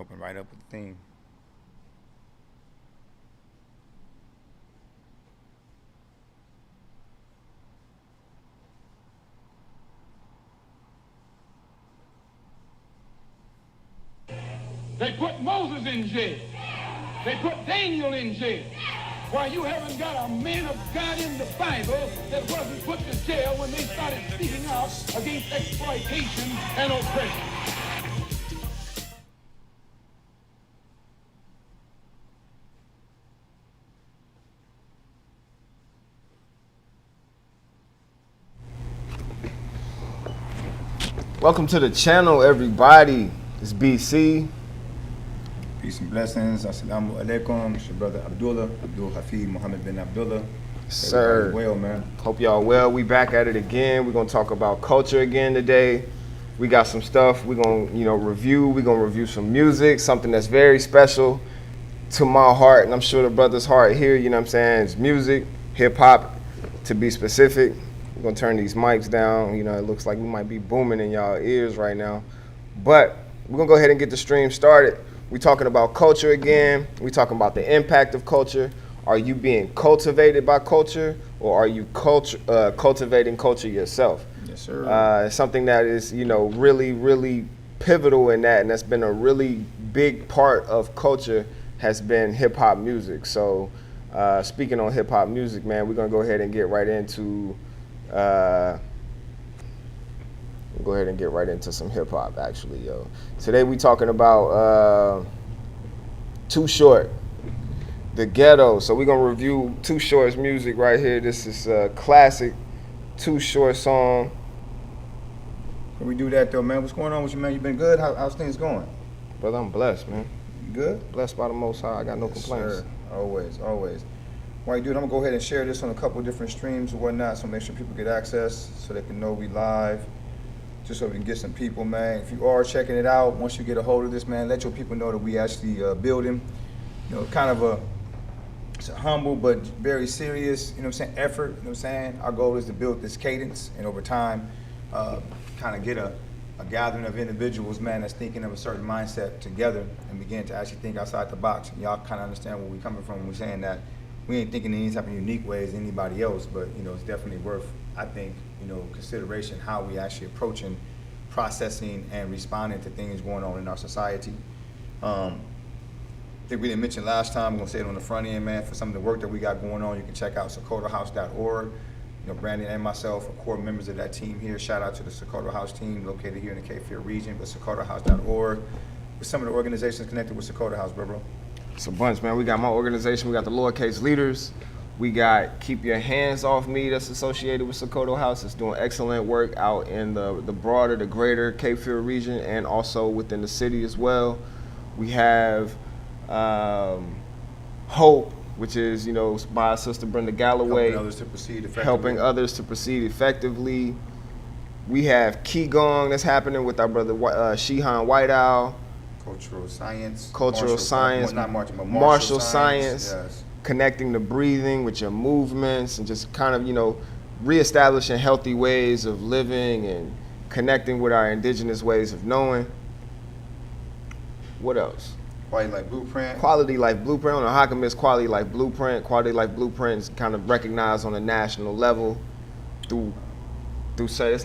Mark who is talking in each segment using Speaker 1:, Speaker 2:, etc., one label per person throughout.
Speaker 1: Open right up with the theme.
Speaker 2: They put Moses in jail. They put Daniel in jail. Why, you haven't got a man of God in the Bible that wasn't put to jail when they started speaking out against exploitation and oppression.
Speaker 3: Welcome to the channel, everybody. It's BC.
Speaker 1: Peace and blessings. Assalamu alaikum. It's your brother Abdul Hafid Muhammad bin Abdullah.
Speaker 3: Sir.
Speaker 1: Everybody well, man.
Speaker 3: Hope y'all well. We back at it again. We're gonna talk about culture again today. We got some stuff we're gonna, review. We're gonna review some music, something that's very special to my heart, and I'm sure the brother's heart here, you know what I'm saying? It's music, hip hop, to be specific. We're gonna turn these mics down. It looks like we might be booming in y'all ears right now. But we're gonna go ahead and get the stream started. We're talking about culture again. We're talking about the impact of culture. Are you being cultivated by culture, or are you cultivating culture yourself?
Speaker 1: Yes, sir.
Speaker 3: It's something that is, really, really pivotal in that, and that's been a really big part of culture has been hip hop music. So speaking on hip hop music, man, we're gonna go ahead and get right into some hip hop, actually, yo. Today we talking about Too Short, the Ghetto. So we're gonna review Too Short's music right here. This is a classic Too Short song.
Speaker 1: Can we do that though, man? What's going on with you, man? You been good? How's things going?
Speaker 3: Brother, I'm blessed, man.
Speaker 1: You good?
Speaker 3: Blessed by the Most High. I got no complaints.
Speaker 1: Sir. Always. While you do it, I'm gonna go ahead and share this on a couple different streams and whatnot, so make sure people get access so they can know we live. Just so we can get some people, man. If you are checking it out, once you get a hold of this, man, let your people know that we actually building, kind of it's a humble but very serious, effort, you know what I'm saying? Our goal is to build this cadence and over time, kind of get a gathering of individuals, man, that's thinking of a certain mindset together and begin to actually think outside the box. And y'all kind of understand where we're coming from when we're saying that we ain't thinking in any type of unique ways as anybody else, but, it's definitely worth, I think, consideration how we actually approaching, processing, and responding to things going on in our society. I think we didn't mention last time, I'm gonna say it on the front end, man, for some of the work that we got going on, you can check out SokotoHouse.org. Brandon and myself are core members of that team here. Shout out to the Sokoto House team located here in the Cape Fear region, but SokotoHouse.org. With some of the organizations connected with Sokoto House, bro.
Speaker 3: It's a bunch, man. We got my organization. We got the Lowercase Leaders. We got Keep Your Hands Off Me, that's associated with Sokoto House. It's doing excellent work out in the broader, the greater Cape Fear region, and also within the city as well. We have Hope, which is, by our sister Brenda Galloway.
Speaker 1: Helping others to proceed effectively.
Speaker 3: We have Qigong that's happening with our brother Shihan White Owl.
Speaker 1: Cultural science.
Speaker 3: Not
Speaker 1: martial, but
Speaker 3: martial science.
Speaker 1: Yes.
Speaker 3: Connecting the breathing with your movements and just kind of, reestablishing healthy ways of living and connecting with our indigenous ways of knowing. What else?
Speaker 1: Quality Life Blueprint.
Speaker 3: Quality Life Blueprint. I don't know how I can miss Quality Life Blueprint. Quality Life Blueprint is kind of recognized on a national level through say it's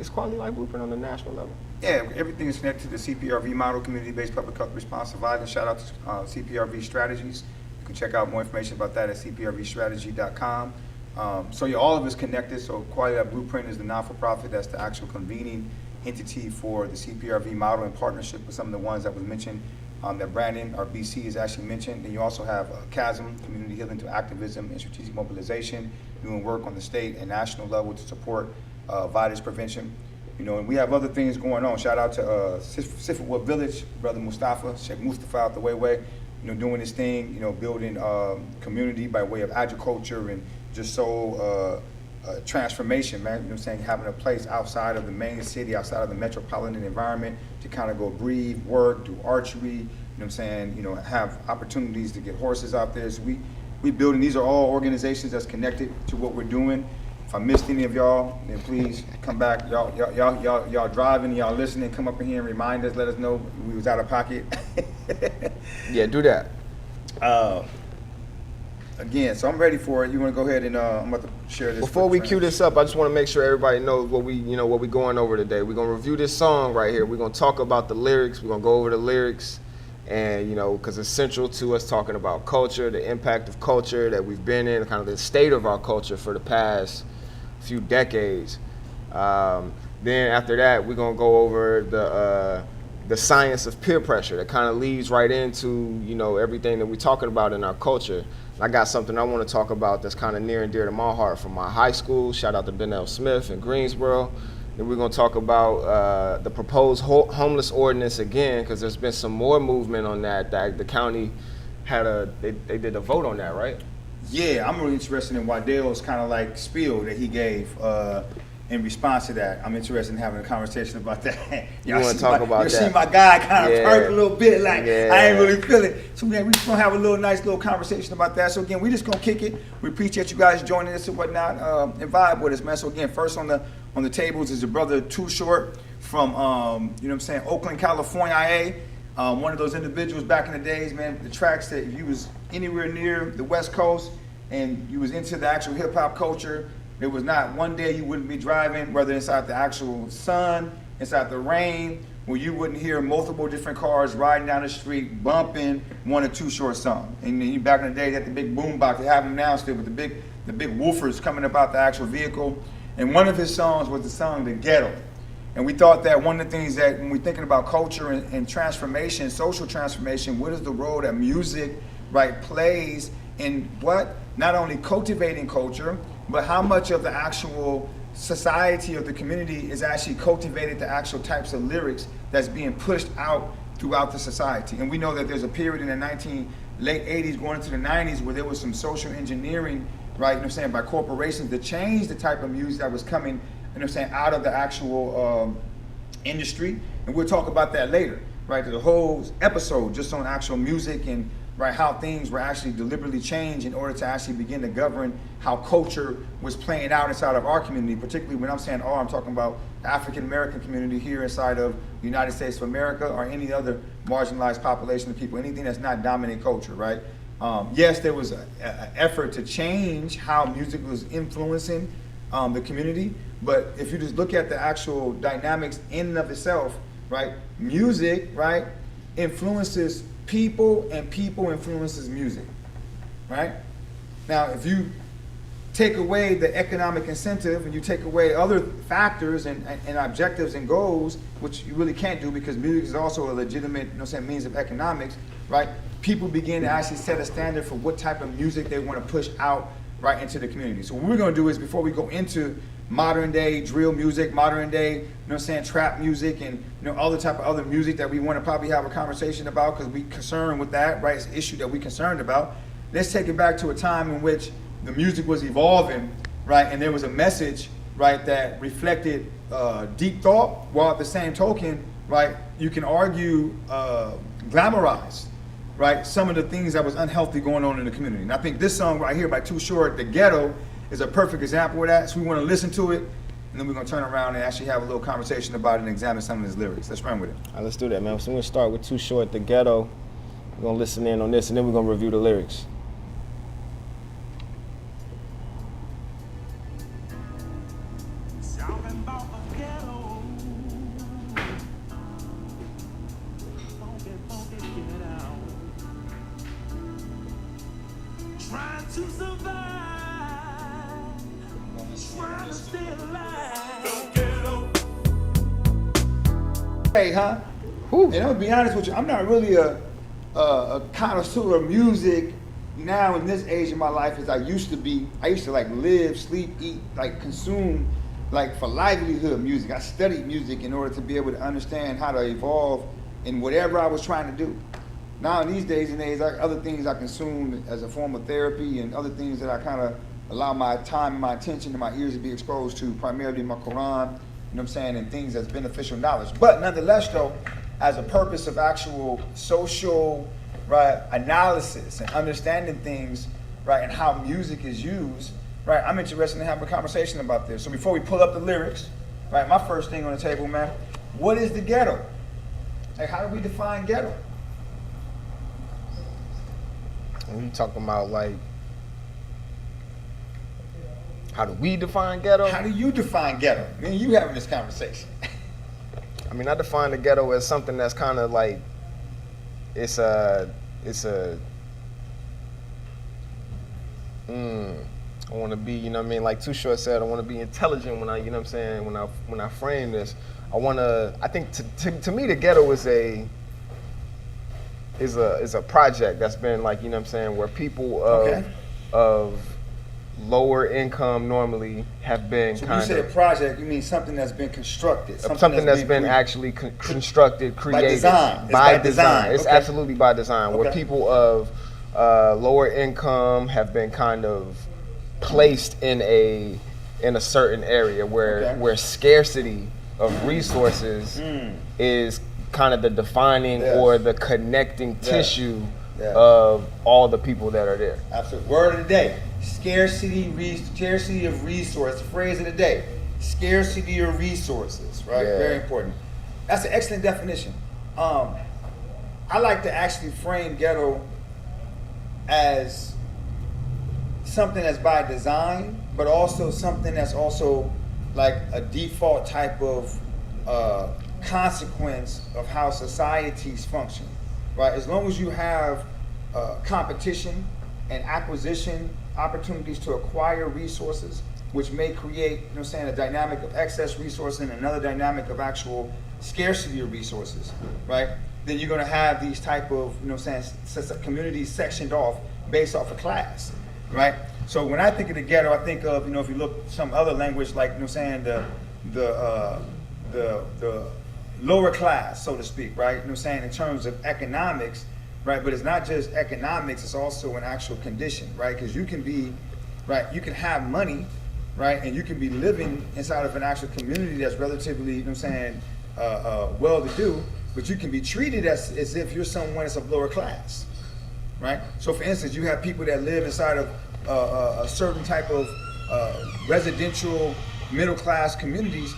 Speaker 3: Quality Life Blueprint on the national level.
Speaker 1: Yeah, everything is connected to the CPRV model, community-based public health response survivors. Shout out to CPRV Strategies. You can check out more information about that at cprvstrategy.com. All of it's connected. So Quality Life Blueprint is the non-for-profit. That's the actual convening entity for the CPRV model in partnership with some of the ones that was mentioned that Brandon, our BC, has actually mentioned. Then you also have CHASM, Community Healing to Activism and Strategic Mobilization, doing work on the state and national level to support violence prevention. And we have other things going on. Shout out to Sifawat Village, Brother Mustafa, Sheikh Mustafa out the way, doing this thing, building community by way of agriculture and just transformation, man. Having a place outside of the main city, outside of the metropolitan environment to kind of go breathe, work, do archery, have opportunities to get horses out there. So we building, these are all organizations that's connected to what we're doing. If I missed any of y'all, then please come back. Y'all driving, y'all listening, come up in here and remind us, let us know we was out of pocket.
Speaker 3: Yeah, do that.
Speaker 1: Again, so I'm ready for it. You want to go ahead and I'm about to share this.
Speaker 3: Before we cue this up, I just want to make sure everybody knows what we going over today. We're gonna review this song right here. We're gonna talk about the lyrics. We're gonna go over the lyrics, and because it's central to us talking about culture, the impact of culture that we've been in, kind of the state of our culture for the past few decades. Then after that, we're gonna go over the science of peer pressure that kind of leads right into everything that we're talking about in our culture. I got something I want to talk about that's kind of near and dear to my heart from my high school. Shout out to Ben L. Smith in Greensboro. Then we're going to talk about the proposed homeless ordinance again, because there's been some more movement on that. The county had they did a vote on that, right?
Speaker 1: Yeah, I'm really interested in Waddell's kind of like spiel that he gave in response to that. I'm interested in having a conversation about that.
Speaker 3: You want to talk about that?
Speaker 1: You see my guy kind of perk a little bit, like
Speaker 3: Yeah.
Speaker 1: I ain't really feel it. So again, we just gonna have a nice little conversation about that. So again, we just gonna kick it. We appreciate you guys joining us and whatnot, and vibe with us, man. So again, first on the tables is your brother Too Short from Oakland, California, IA. One of those individuals back in the days, man. The tracks that if you was anywhere near the West Coast and you was into the actual hip hop culture, there was not one day you wouldn't be driving, whether inside the actual sun, inside the rain, where you wouldn't hear multiple different cars riding down the street, bumping one or Too Short song. And then back in the day, they had the big boom box. They have them now still, with the big woofers coming about the actual vehicle. And one of his songs was the song "The Ghetto." And we thought that one of the things that when we're thinking about culture and transformation, social transformation, what is the role that music, right, plays in what? Not only cultivating culture, but how much of the actual society of the community is actually cultivated the actual types of lyrics that's being pushed out throughout the society. And we know that there's a period in the late 80s going into the 90s where there was some social engineering, right, by corporations to change the type of music that was coming, out of the actual industry. And we'll talk about that later, right? There's a whole episode just on actual music and right, how things were actually deliberately changed in order to actually begin to govern how culture was playing out inside of our community, particularly when I'm saying I'm talking about the African American community here inside of the United States of America or any other marginalized population of people, anything that's not dominant culture, right? Yes, there was an effort to change how music was influencing the community, but if you just look at the actual dynamics in and of itself, right, music, right, influences people and people influences music, right? Now, if you take away the economic incentive and you take away other factors and objectives and goals, which you really can't do because music is also a legitimate means of economics, right? People begin to actually set a standard for what type of music they want to push out right into the community. So what we're going to do is before we go into modern day drill music, modern day, trap music and all the type of other music that we want to probably have a conversation about because we concerned with that, right? It's an issue that we concerned about. Let's take it back to a time in which the music was evolving, right? And there was a message, right, that reflected deep thought, while at the same token, right, you can argue glamorize, right, some of the things that was unhealthy going on in the community. And I think this song right here by Too Short, "The Ghetto," is a perfect example of that. So we want to listen to it, and then we're going to turn around and actually have a little conversation about it and examine some of his lyrics. Let's run with it.
Speaker 3: All right, let's do that, man. So we're going to start with Too Short, "The Ghetto." We're going to listen in on this, and then we're going to review the lyrics.
Speaker 1: Hey, huh? And I'm gonna be honest with you, I'm not really a connoisseur of music now in this age of my life as I used to be. I used to like live, sleep, eat, like consume, like for livelihood music. I studied music in order to be able to understand how to evolve in whatever I was trying to do. Now in these days and age, other things I consume as a form of therapy and other things that I kind of allow my time and my attention and my ears to be exposed to, primarily my Quran, and things that's beneficial knowledge. But nonetheless though, as a purpose of actual social, right, analysis and understanding things, right, and how music is used, right, I'm interested in having a conversation about this. So before we pull up the lyrics, right, my first thing on the table, man, what is the ghetto? Like, how do we define ghetto?
Speaker 3: When you talking about like, how do we define ghetto?
Speaker 1: How do you define ghetto? Me and you having this conversation.
Speaker 3: I mean, I define the ghetto as something that's kind of like, I want to be, you know what I mean, like Too Short said, I want to be intelligent when I, you know what I'm saying, when I frame this. I think to me the ghetto is a project that's been like, you know what I'm saying, where people of lower income normally have been
Speaker 1: so when you say a project, you mean something that's been constructed.
Speaker 3: Something that's been actually constructed, created.
Speaker 1: By design.
Speaker 3: It's
Speaker 1: okay.
Speaker 3: absolutely by design.
Speaker 1: Okay.
Speaker 3: Where people of lower income have been kind of placed in a certain area where scarcity of resources is kind of the defining or the connecting tissue of all the people that are there.
Speaker 1: Absolutely. Word of the day. Scarcity of resource. Phrase of the day. Scarcity of resources. Right?
Speaker 3: Yeah.
Speaker 1: Very important. That's an excellent definition. I like to actually frame ghetto as something that's by design, but also something that's also like a default type of consequence of how societies function, right? As long as you have competition and acquisition opportunities to acquire resources, which may create, you know what I'm saying, a dynamic of excess resources and another dynamic of actual scarcity of resources, right? Then you're gonna have these type of, you know what I'm saying, communities sectioned off based off of class, right? So when I think of the ghetto, I think of, you know, if you look some other language like, you know what I'm saying, the lower class, so to speak, right? You know what I'm saying, in terms of economics, right? But it's not just economics, it's also an actual condition, right? Because you can be, right, you can have money, right? And you can be living inside of an actual community that's relatively, you know what I'm saying, well-to-do, but you can be treated as if you're someone that's of lower class, right? So for instance, you have people that live inside of a certain type of residential middle-class communities,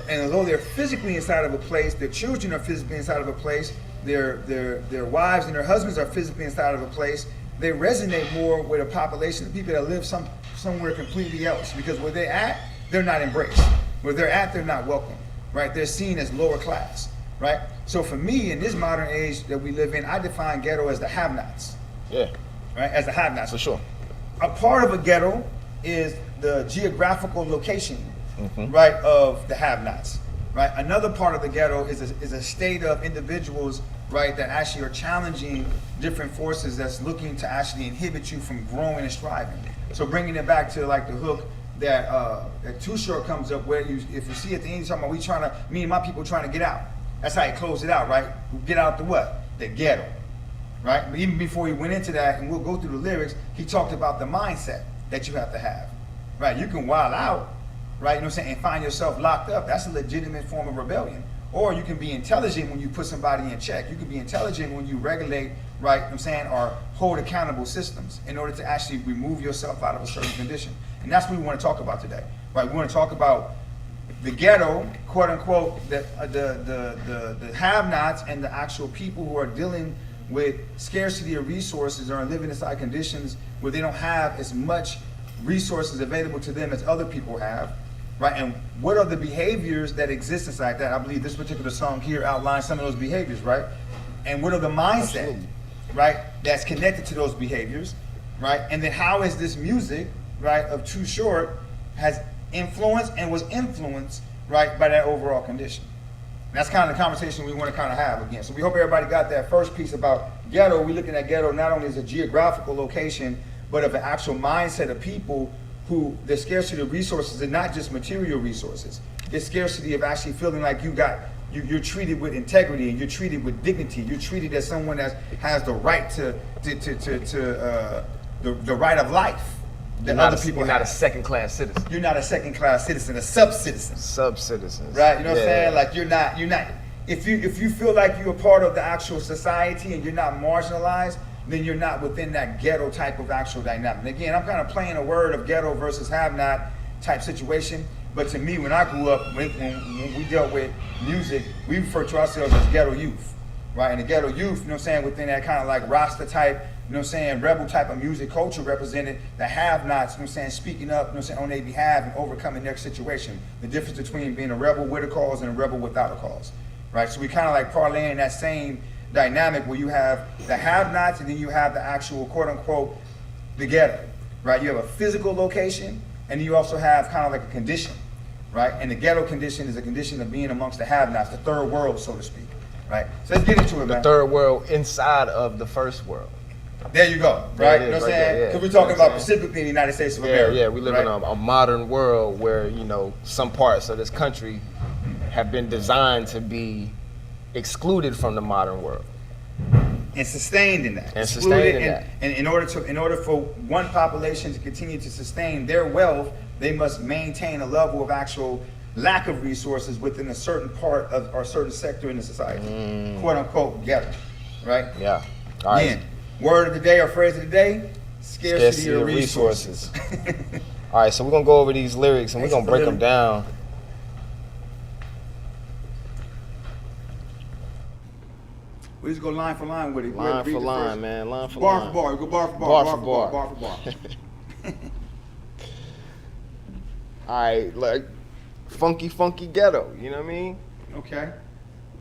Speaker 1: and although they're physically inside of a place, their children are physically inside of a place, their wives and their husbands are physically inside of a place, they resonate more with a population of people that live somewhere completely else, because where they're at, they're not embraced. Where they're at, they're not welcome, right? They're seen as lower class, right? So for me, in this modern age that we live in, I define ghetto as the have-nots.
Speaker 3: Yeah.
Speaker 1: Right, as the have-nots.
Speaker 3: For sure.
Speaker 1: A part of a ghetto is the geographical location, right, of the have-nots, right? Another part of the ghetto is a state of individuals, right, that actually are challenging different forces that's looking to actually inhibit you from growing and striving. So bringing it back to like the hook that Too Short comes up with, if you see at the end, you're talking about me and my people trying to get out. That's how he closed it out, right? Get out the what? The ghetto. Right? But even before he went into that, and we'll go through the lyrics, he talked about the mindset that you have to have. Right? You can wild out, right? You know what I'm saying, and find yourself locked up. That's a legitimate form of rebellion. Or you can be intelligent when you put somebody in check. You can be intelligent when you regulate, right, you know what I'm saying, or hold accountable systems in order to actually remove yourself out of a certain condition. And that's what we want to talk about today. Right? We want to talk about the ghetto, quote unquote, the have-nots and the actual people who are dealing with scarcity of resources or living inside conditions where they don't have as much resources available to them as other people have, right? And what are the behaviors that exist inside that? I believe this particular song here outlines some of those behaviors, right? And what are the mindset, right, that's connected to those behaviors, right? And then how is this music, right, of Too Short has influenced and was influenced, right, by that overall condition. And that's kind of the conversation we want to kind of have again. So we hope everybody got that first piece about ghetto. We're looking at ghetto not only as a geographical location, but of an actual mindset of people who the scarcity of resources and not just material resources. It's scarcity of actually feeling like you're treated with integrity and you're treated with dignity. You're treated as someone that has the right to the right of life. That other people
Speaker 3: You're not a second-class citizen.
Speaker 1: You're not a second-class citizen, a sub-citizen.
Speaker 3: Sub-citizens.
Speaker 1: Right? You know what I'm saying? Like you're not. If you feel like you're a part of the actual society and you're not marginalized, then you're not within that ghetto type of actual dynamic. And again, I'm kind of playing a word of ghetto versus have-not type situation. But to me, when I grew up, when we dealt with music, we refer to ourselves as ghetto youth, right? And the ghetto youth, you know what I'm saying, within that kind of like Rasta type, you know what I'm saying, rebel type of music culture represented the have-nots, you know what I'm saying, speaking up, you know what I'm saying, on their behalf and overcoming their situation. The difference between being a rebel with a cause and a rebel without a cause, right? So we kind of like parlay in that same dynamic where you have the have-nots and then you have the actual quote-unquote the ghetto, right? You have a physical location and you also have kind of like a condition, right? And the ghetto condition is a condition of being amongst the have-nots, the third world, so to speak, right? So let's get into it, man.
Speaker 3: The third world inside of the first world.
Speaker 1: There you go, right? You know what I'm saying? Because we're talking about specifically in the United States of America.
Speaker 3: Yeah, we live in a modern world where, you know, some parts of this country have been designed to be excluded from the modern world.
Speaker 1: And sustained in that. And in order for one population to continue to sustain their wealth, they must maintain a level of actual lack of resources within a certain part of or certain sector in the society. Quote unquote ghetto. Right?
Speaker 3: Yeah. All right.
Speaker 1: Again, word of the day or phrase of the day, scarcity of resources.
Speaker 3: All right, so we're gonna go over these lyrics and we're gonna break them down.
Speaker 1: We just go line for line with it.
Speaker 3: Line for line, man. Line for
Speaker 1: bar
Speaker 3: line.
Speaker 1: For bar. We go bar for bar.
Speaker 3: Bar for bar.
Speaker 1: Bar for bar.
Speaker 3: All right, like funky ghetto. You know what I mean?
Speaker 1: Okay.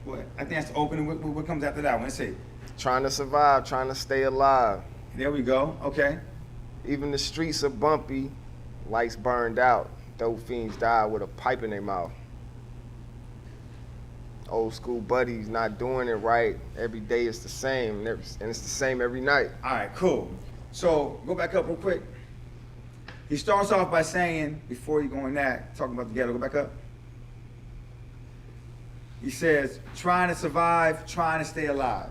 Speaker 1: What? I think that's the opening. What comes after that one? Let's see.
Speaker 3: Trying to survive, trying to stay alive.
Speaker 1: There we go. Okay.
Speaker 3: Even the streets are bumpy, lights burned out. Dope fiends die with a pipe in their mouth. Old school buddies not doing it right. Every day it's the same, and it's the same every night.
Speaker 1: All right, cool. So go back up real quick. He starts off by saying, before you go in that, talking about the ghetto, go back up. He says, trying to survive, trying to stay alive.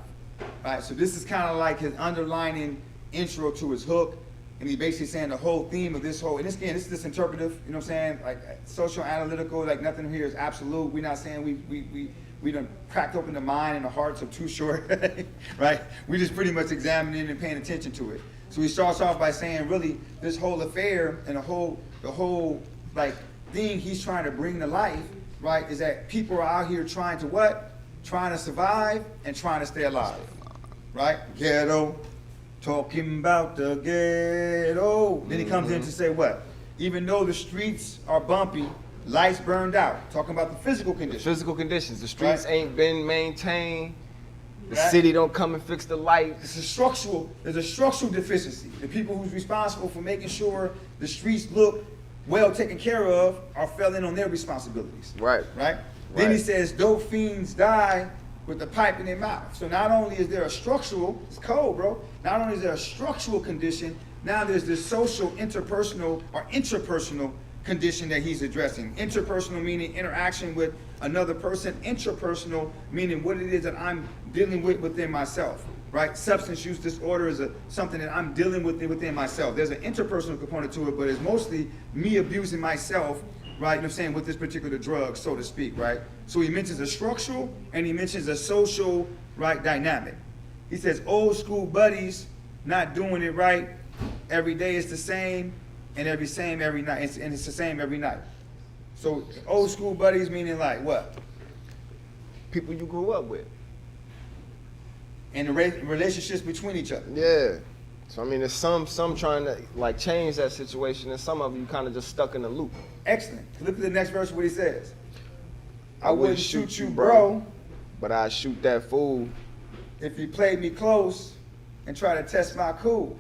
Speaker 1: All right, so this is kind of like his underlining intro to his hook. And he's basically saying the whole theme of this whole, and this, again, this is just interpretive, you know what I'm saying? Like social analytical, like nothing here is absolute. We're not saying we done cracked open the mind and the hearts of Too Short, right? We just pretty much examining and paying attention to it. So he starts off by saying, really, this whole affair and the whole like thing he's trying to bring to life, right, is that people are out here trying to what? Trying to survive and trying to stay alive, right? Ghetto, talking about the ghetto. Then he comes in to say what? Even though the streets are bumpy, lights burned out. Talking about the physical conditions.
Speaker 3: Physical conditions. The streets ain't been maintained. The
Speaker 1: Right.
Speaker 3: city don't come and fix the lights.
Speaker 1: There's a structural deficiency. The people who's responsible for making sure the streets look well taken care of are failing on their responsibilities.
Speaker 3: Right.
Speaker 1: Right? Then he says, dope fiends die with the pipe in their mouth. So not only is there a structural, it's cold, bro. Not only is there a structural condition, now there's this social, interpersonal, or intrapersonal condition that he's addressing. Interpersonal meaning interaction with another person. Intrapersonal meaning what it is that I'm dealing with within myself. Right? Substance use disorder is something that I'm dealing with within myself. There's an interpersonal component to it, but it's mostly me abusing myself, right? You know what I'm saying, with this particular drug, so to speak, right? So he mentions a structural and he mentions a social, right, dynamic. He says old school buddies not doing it right. Every day is the same and every night. And it's the same every night. So old school buddies meaning like what?
Speaker 3: People you grew up with.
Speaker 1: And the relationships between each other.
Speaker 3: Yeah. So I mean, there's some trying to like change that situation, and some of you kind of just stuck in a loop.
Speaker 1: Excellent. Look at the next verse, what he says. I wouldn't shoot you, bro,
Speaker 3: but I'd shoot that fool
Speaker 1: if you played me close and try to test my cool.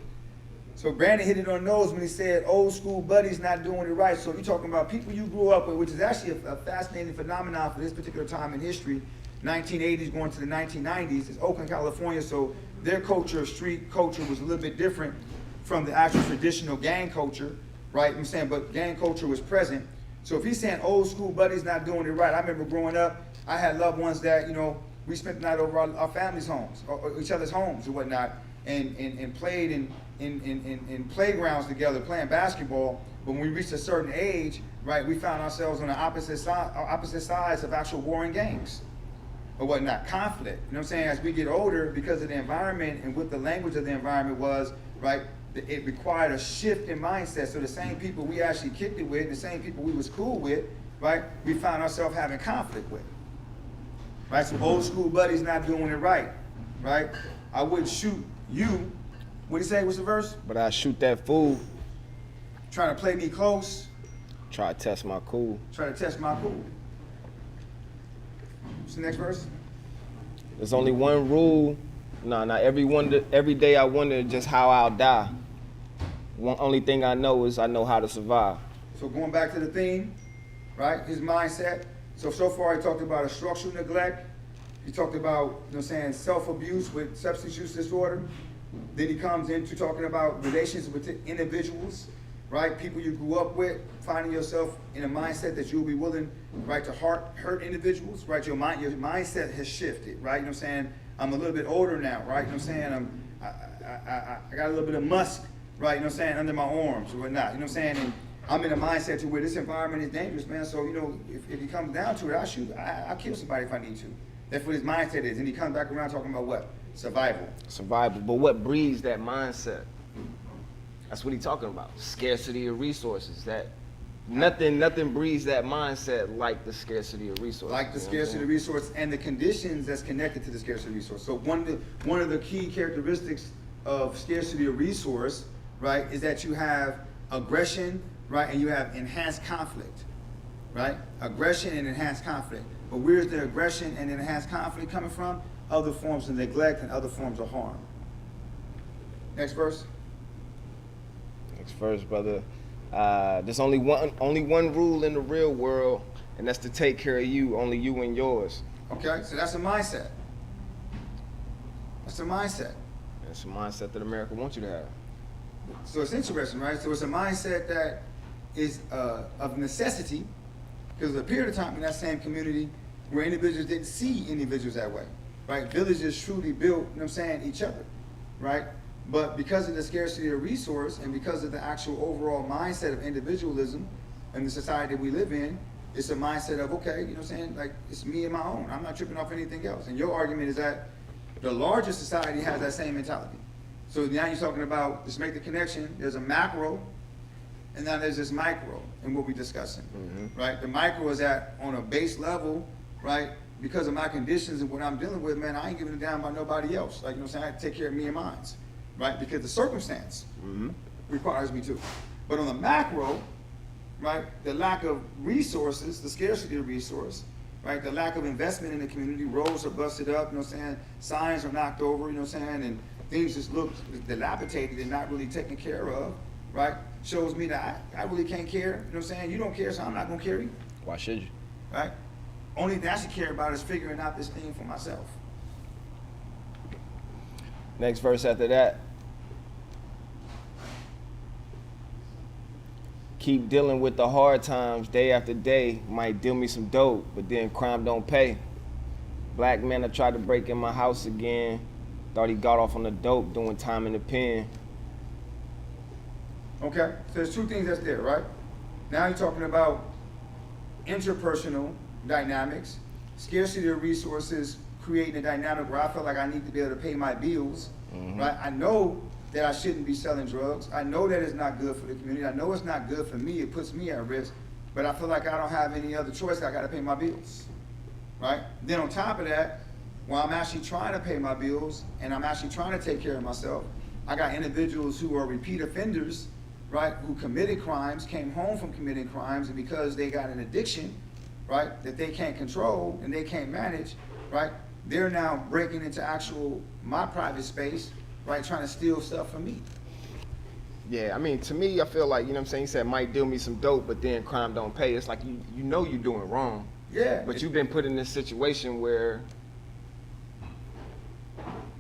Speaker 1: So Brandon hit it on the nose when he said old school buddies not doing it right. So you're talking about people you grew up with, which is actually a fascinating phenomenon for this particular time in history. 1980s going to the 1990s. It's Oakland, California, so their culture, street culture, was a little bit different from the actual traditional gang culture, right? I'm saying, but gang culture was present. So if he's saying old school buddies not doing it right, I remember growing up, I had loved ones that, you know, we spent the night over our families' homes, or each other's homes and whatnot, and played in playgrounds together, playing basketball. But when we reached a certain age, right, we found ourselves on the opposite sides of actual warring gangs. or whatnot, conflict. You know what I'm saying? As we get older, because of the environment and what the language of the environment was, right, it required a shift in mindset. So the same people we actually kicked it with, the same people we was cool with, right, we found ourselves having conflict with. Right, some old school buddies not doing it right, right? I wouldn't shoot you. What do you say? What's the verse?
Speaker 3: But I shoot that fool,
Speaker 1: Trying to play me close,
Speaker 3: try to test my cool.
Speaker 1: try to test my cool. What's the next verse?
Speaker 3: There's only one rule. Every day I wonder just how I'll die. Only thing I know is I know how to survive.
Speaker 1: So going back to the theme, right? His mindset. So far he talked about a structural neglect. He talked about, you know what I'm saying, self-abuse with substance use disorder. Then he comes into talking about relations with individuals, right? People you grew up with, finding yourself in a mindset that you'll be willing, right, to hurt individuals, right? Your mindset has shifted, right? You know what I'm saying? I'm a little bit older now, right? You know what I'm saying? I got a little bit of musk, right? You know what I'm saying, under my arms or whatnot. You know what I'm saying? And I'm in a mindset to where this environment is dangerous, man. So, you know, if it comes down to it, I'll kill somebody if I need to. That's what his mindset is. And he comes back around talking about what? Survival.
Speaker 3: Survival. But what breeds that mindset? That's what he's talking about. Scarcity of resources. That nothing breeds that mindset like the scarcity of resources.
Speaker 1: Like the scarcity of resource and the conditions that's connected to the scarcity of resource. So one of the key characteristics of scarcity of resource, right, is that you have aggression, right, and you have enhanced conflict, right? Aggression and enhanced conflict. But where's the aggression and enhanced conflict coming from? Other forms of neglect and other forms of harm. Next verse.
Speaker 3: Next verse, brother. There's only one rule in the real world, and that's to take care of you, only you and yours.
Speaker 1: Okay, so that's a mindset. That's a mindset.
Speaker 3: That's a mindset that America wants you to have.
Speaker 1: So it's interesting, right? So it's a mindset that is of necessity, because there was a period of time in that same community where individuals didn't see individuals that way, right? Villages truly built, you know what I'm saying, each other, right? But because of the scarcity of resource and because of the actual overall mindset of individualism and the society that we live in, it's a mindset of, okay, you know what I'm saying, like, it's me and my own. I'm not tripping off anything else. And your argument is that the larger society has that same mentality. So now you're talking about, let's make the connection, there's a macro, and now there's this micro in what we're discussing, right? The micro is at on a base level, right? Because of my conditions and what I'm dealing with, man, I ain't giving a damn about nobody else. Like, you know what I'm saying? I have to take care of me and mine, right? Because the circumstance requires me to. But on the macro, right, the lack of resources, the scarcity of resource, right, the lack of investment in the community, roads are busted up, you know what I'm saying? Signs are knocked over, you know what I'm saying? And things just look dilapidated and not really taken care of, right? Shows me that I really can't care, you know what I'm saying? You don't care, so I'm not gonna care either.
Speaker 3: Why should you?
Speaker 1: Right? Only thing I should care about is figuring out this thing for myself.
Speaker 3: Next verse after that. Keep dealing with the hard times day after day. Might deal me some dope, but then crime don't pay. Black man that tried to break in my house again. Thought he got off on the dope, doing time in the pen.
Speaker 1: Okay, so there's two things that's there, right? Now you're talking about interpersonal dynamics, scarcity of resources, creating a dynamic where I feel like I need to be able to pay my bills, right? I know that I shouldn't be selling drugs. I know that it's not good for the community. I know it's not good for me. It puts me at risk, but I feel like I don't have any other choice. I got to pay my bills, right? Then on top of that, while I'm actually trying to pay my bills and I'm actually trying to take care of myself, I got individuals who are repeat offenders, right, who committed crimes, came home from committing crimes, and because they got an addiction, right, that they can't control and they can't manage, right, they're now breaking into my private space, right, trying to steal stuff from me.
Speaker 3: Yeah, I mean, to me, I feel like, you know what I'm saying, he said, might deal me some dope, but then crime don't pay. It's like, you know you're doing wrong.
Speaker 1: Yeah.
Speaker 3: But you've been put in this situation where...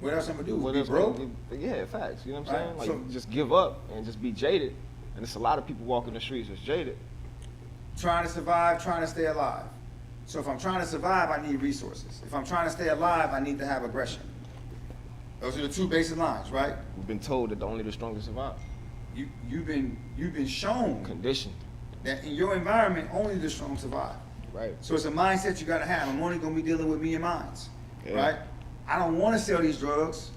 Speaker 1: What else I'm gonna do? Be broke?
Speaker 3: Yeah, facts. You know what I'm saying?
Speaker 1: Right,
Speaker 3: Like,
Speaker 1: so-
Speaker 3: just give up and just be jaded. And it's a lot of people walking the streets that's jaded.
Speaker 1: Trying to survive, trying to stay alive. So if I'm trying to survive, I need resources. If I'm trying to stay alive, I need to have aggression. Those are the two basic lines, right?
Speaker 3: We've been told that only the strongest survive.
Speaker 1: You've been shown
Speaker 3: Conditioned.
Speaker 1: that in your environment, only the strong survive.
Speaker 3: Right.
Speaker 1: So it's a mindset you gotta have. I'm only gonna be dealing with me and mine, right? I don't wanna sell these drugs.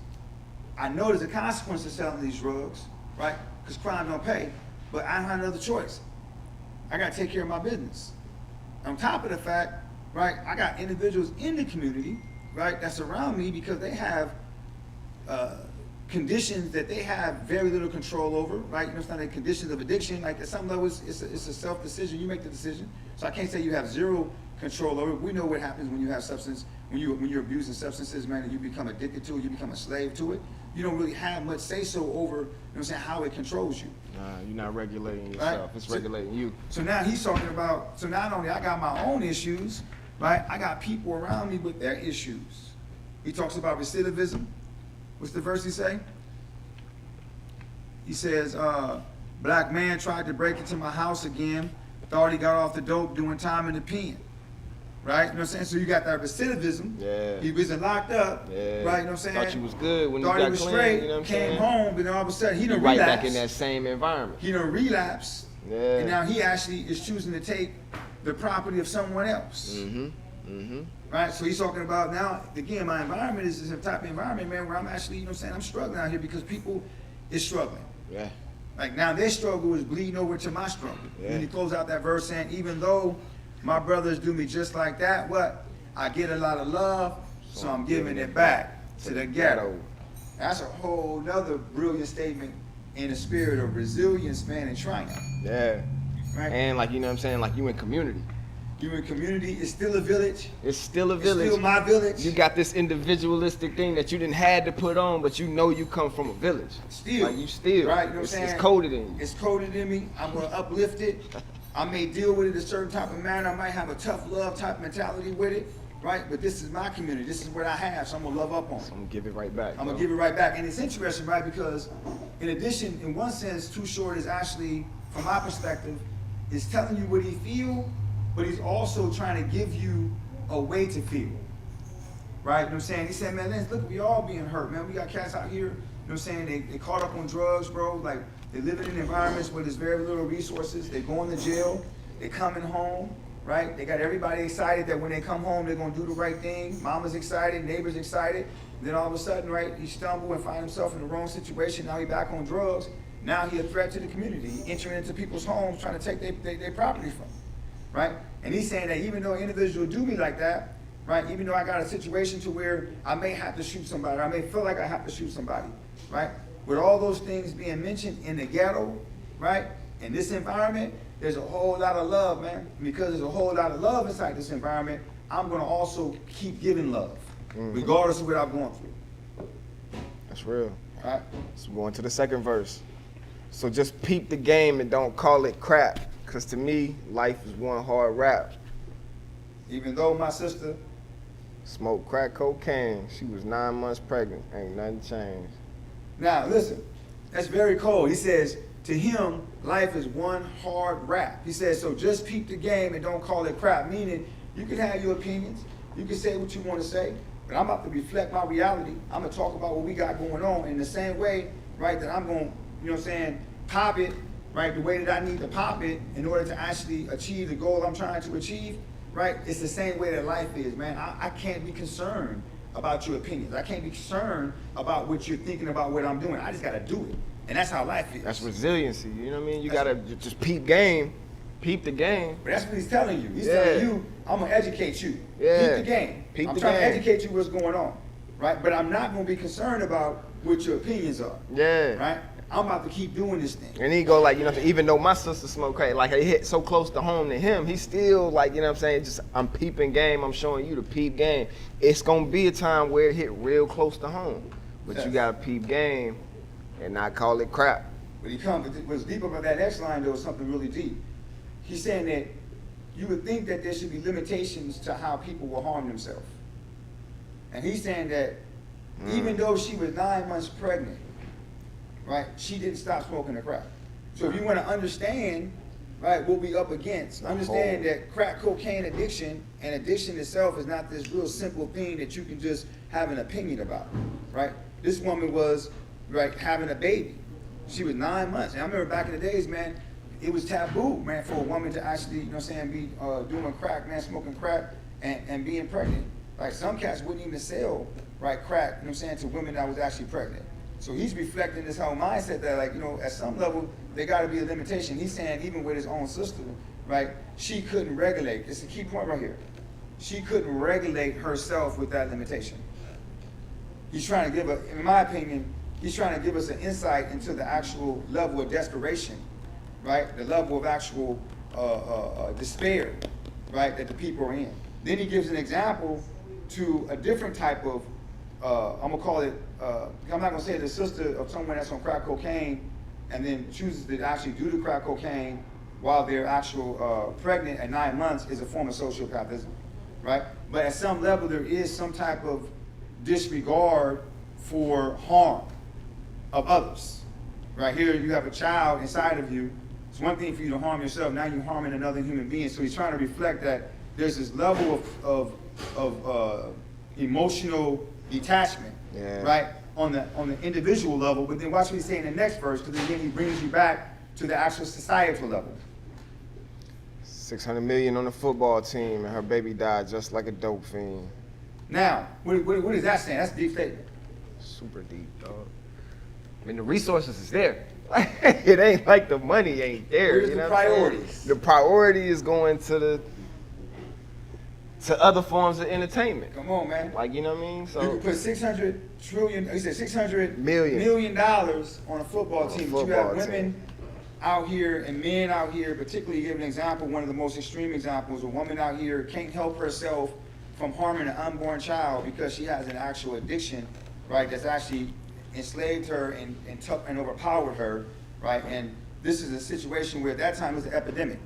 Speaker 1: I know there's a consequence to selling these drugs, right? Because crime don't pay, but I don't have another choice. I gotta take care of my business. On top of the fact, right, I got individuals in the community, right, that's around me because they have conditions that they have very little control over, right? You know, it's not a conditions of addiction. Like at some level, it's a self decision. You make the decision. So I can't say you have zero control over it. We know what happens when you have substance, when you're abusing substances, man, and you become addicted to it, you become a slave to it. You don't really have much say so over, you know what I'm saying, how it controls you.
Speaker 3: Nah, you're not regulating yourself.
Speaker 1: Right?
Speaker 3: It's regulating you.
Speaker 1: So now he's talking about, so not only I got my own issues, right? I got people around me with their issues. He talks about recidivism. What's the verse he say? He says, black man tried to break into my house again, thought he got off the dope doing time in the pen. Right? You know what I'm saying? So you got that recidivism.
Speaker 3: Yeah.
Speaker 1: He wasn't locked up.
Speaker 3: Yeah.
Speaker 1: Right? You know what I'm saying?
Speaker 3: Thought you was good when
Speaker 1: thought
Speaker 3: you
Speaker 1: he
Speaker 3: got
Speaker 1: was
Speaker 3: clean.
Speaker 1: straight,
Speaker 3: You know what I'm
Speaker 1: came
Speaker 3: saying?
Speaker 1: home, but then all of a sudden he
Speaker 3: You
Speaker 1: done
Speaker 3: right
Speaker 1: relapsed.
Speaker 3: back in that same environment.
Speaker 1: He done relapsed.
Speaker 3: Yeah.
Speaker 1: And now he actually is choosing to take the property of someone else. Right? So he's talking about now, again, my environment is this type of environment, man, where I'm actually, you know what I'm saying, I'm struggling out here because people is struggling.
Speaker 3: Yeah.
Speaker 1: Like now their struggle is bleeding over to my struggle.
Speaker 3: Yeah.
Speaker 1: And he closed out that verse saying, even though my brothers do me just like that, what? I get a lot of love, so I'm giving it back to the ghetto. That's a whole nother brilliant statement in the spirit of resilience, man, and triumph.
Speaker 3: Yeah.
Speaker 1: Right?
Speaker 3: And like, you know what I'm saying, like you in community.
Speaker 1: You in community, it's still a village.
Speaker 3: It's still a village.
Speaker 1: It's still my village.
Speaker 3: You got this individualistic thing that you didn't had to put on, but you know you come from a village.
Speaker 1: Still.
Speaker 3: Like you still.
Speaker 1: Right, you know what I'm
Speaker 3: it's,
Speaker 1: saying?
Speaker 3: it's coded in you.
Speaker 1: It's coded in me. I'm gonna uplift it. I may deal with it a certain type of manner. I might have a tough love type mentality with it, right? But this is my community. This is what I have, so I'm gonna love up on it.
Speaker 3: I'm gonna give it right back.
Speaker 1: I'm gonna give it right back. And it's interesting, right? Because in addition, in one sense, Too Short is actually, from my perspective, is telling you what he feels, but he's also trying to give you a way to feel. Right? You know what I'm saying? He said, man, look, we all being hurt, man. We got cats out here, you know what I'm saying? They caught up on drugs, bro. Like, they living in environments where there's very little resources. They going to jail. They coming home, right? They got everybody excited that when they come home, they're gonna do the right thing. Mama's excited, neighbors excited. Then all of a sudden, right, he stumbled and find himself in the wrong situation. Now he back on drugs. Now he a threat to the community. He entering into people's homes trying to take their property from them. Right? And he's saying that even though an individual do me like that, right, even though I got a situation to where I may have to shoot somebody, I may feel like I have to shoot somebody, right? With all those things being mentioned in the ghetto, right, in this environment, there's a whole lot of love, man. And because there's a whole lot of love inside this environment, I'm going to also keep giving love, regardless of what I'm going through.
Speaker 3: That's real.
Speaker 1: All right?
Speaker 3: So going to the second verse. So just peep the game and don't call it crap. Because to me, life is one hard rap.
Speaker 1: Even though my sister
Speaker 3: Smoked crack cocaine. She was 9 months pregnant. Ain't nothing changed.
Speaker 1: Now, listen, that's very cold. He says, to him, life is one hard rap. He says, so just peep the game and don't call it crap. Meaning, you can have your opinions. You can say what you want to say. But I'm about to reflect my reality. I'm going to talk about what we got going on in the same way, right, that I'm going to, you know what I'm saying, pop it, right, the way that I need to pop it in order to actually achieve the goal I'm trying to achieve, right? It's the same way that life is, man. I can't be concerned about your opinions. I can't be concerned about what you're thinking about what I'm doing. I just got to do it. And that's how life is.
Speaker 3: That's resiliency. You know what I mean? You got to just peep game. Peep the game.
Speaker 1: But that's what he's telling you. He's telling you, I'm going to educate you.
Speaker 3: Yeah.
Speaker 1: Peep the game.
Speaker 3: Peep
Speaker 1: I'm
Speaker 3: the
Speaker 1: trying
Speaker 3: game.
Speaker 1: to educate you what's going on, right? But I'm not going to be concerned about what your opinions are.
Speaker 3: Yeah.
Speaker 1: Right? I'm about to keep doing this thing.
Speaker 3: And he go like, you know, even though my sister smoke crack, like it hit so close to home to him, he still like, you know what I'm saying, just I'm peeping game, I'm showing you the peep game. It's gonna be a time where it hit real close to home. But
Speaker 1: Yes.
Speaker 3: you gotta peep game and not call it crap.
Speaker 1: But what's deep about that next line though is something really deep. He's saying that you would think that there should be limitations to how people will harm themselves. And he's saying that even though she was 9 months pregnant, right, she didn't stop smoking the crack. So if you want to understand, right, what we up against, understand that crack cocaine addiction and addiction itself is not this real simple thing that you can just have an opinion about, right? This woman was, right, having a baby. She was 9 months. And I remember back in the days, man, it was taboo, man, for a woman to actually, you know what I'm saying, be doing crack, man, smoking crack and being pregnant. Like some cats wouldn't even sell, right, crack, you know what I'm saying, to women that was actually pregnant. So he's reflecting this whole mindset that, like, you know, at some level, there got to be a limitation. He's saying even with his own sister, right, she couldn't regulate. It's a key point right here. She couldn't regulate herself with that limitation. He's trying to give in my opinion, he's trying to give us an insight into the actual level of desperation, right? The level of actual despair, right, that the people are in. Then he gives an example to a different type of, I'm gonna call it, I'm not gonna say the sister of someone that's on crack cocaine and then chooses to actually do the crack cocaine while they're actual pregnant at 9 months is a form of sociopathism, right? But at some level, there is some type of disregard for harm of others. Right here, you have a child inside of you. It's one thing for you to harm yourself. Now you're harming another human being. So he's trying to reflect that there's this level of emotional detachment, right, on the individual level. But then watch what he's saying in the next verse, because then he brings you back to the actual societal level.
Speaker 3: 600 million on the football team, and her baby died just like a dope fiend.
Speaker 1: Now, what is that saying? That's a deep statement.
Speaker 3: Super deep, dog. I mean, the resources is there. It ain't like the money ain't there.
Speaker 1: Where's the priorities?
Speaker 3: The priority is going to other forms of entertainment.
Speaker 1: Come on, man.
Speaker 3: Like, you know what I mean? So
Speaker 1: you can put $600
Speaker 3: million
Speaker 1: million on a football team. But you have women out here and men out here, particularly give an example, one of the most extreme examples, a woman out here can't help herself from harming an unborn child because she has an actual addiction, right, that's actually enslaved her and overpowered her, right? And this is a situation where at that time it was an epidemic,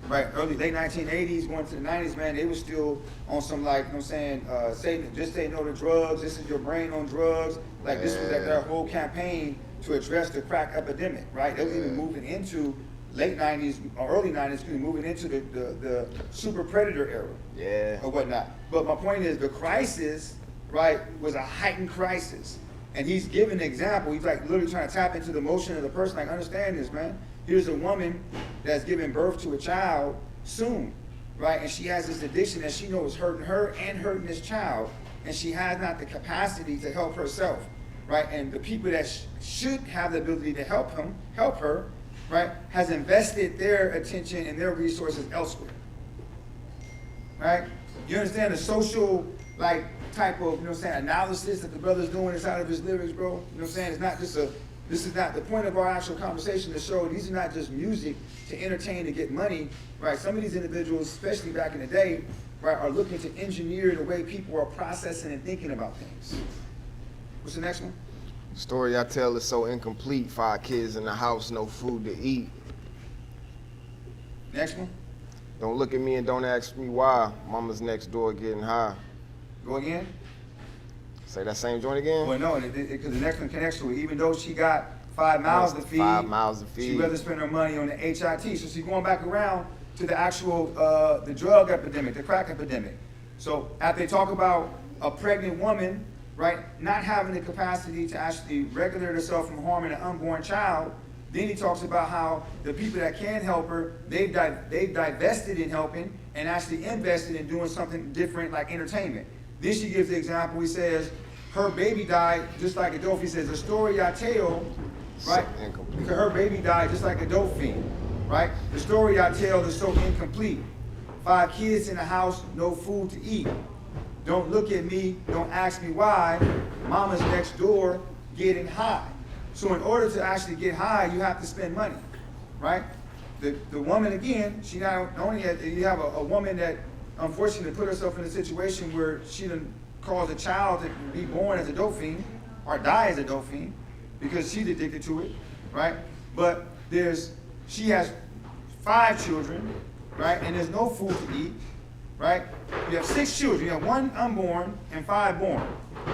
Speaker 1: right? Late 1980s, going to the 90s, man, they were still on some, like, you know what I'm saying, just say no to drugs, this is your brain on drugs. Like, this was like their whole campaign to address the crack epidemic, right? They was even moving into late 90s or early 90s, moving into the super predator era, or whatnot. But my point is, the crisis, right, was a heightened crisis. And he's giving an example. He's like literally trying to tap into the emotion of the person. Like, understand this, man. Here's a woman that's giving birth to a child soon, right? And she has this addiction that she knows is hurting her and hurting this child. And she has not the capacity to help herself, right? And the people that should have the ability to help her, right, has invested their attention and their resources elsewhere, right? You understand the social, like, type of, you know what I'm saying, analysis that the brother's doing inside of his lyrics, bro? You know what I'm saying? It's not just this is not the point of our actual conversation to show these are not just music to entertain, to get money, right? Some of these individuals, especially back in the day, right, are looking to engineer the way people are processing and thinking about things. What's the next one?
Speaker 3: The story I tell is so incomplete. 5 kids in the house, no food to eat.
Speaker 1: Next one.
Speaker 3: Don't look at me and don't ask me why. Mama's next door getting high.
Speaker 1: Go again.
Speaker 3: Say that same joint again?
Speaker 1: Well, no, because the next one connects to it. Even though she got 5 mouths to feed,
Speaker 3: 5 mouths to feed,
Speaker 1: she'd rather spend her money on the HIT. So she's going back around to the actual, the drug epidemic, the crack epidemic. So after they talk about a pregnant woman, right, not having the capacity to actually regulate herself from harming an unborn child, then he talks about how the people that can help her, they've divested in helping and actually invested in doing something different like entertainment. Then she gives the example, he says, her baby died just like a dope. He says, the story I tell, right, because her baby died just like a dope fiend, right? The story I tell is so incomplete. 5 kids in the house, no food to eat. Don't look at me, don't ask me why. Mama's next door getting high. So in order to actually get high, you have to spend money, right? The woman, again, she not only you have a woman that unfortunately put herself in a situation where she done caused a child to be born as a dope fiend or die as a dope fiend because she's addicted to it, right? But she has 5 children, right? And there's no food to eat, right? You have 6 children. You have 1 unborn and 5 born,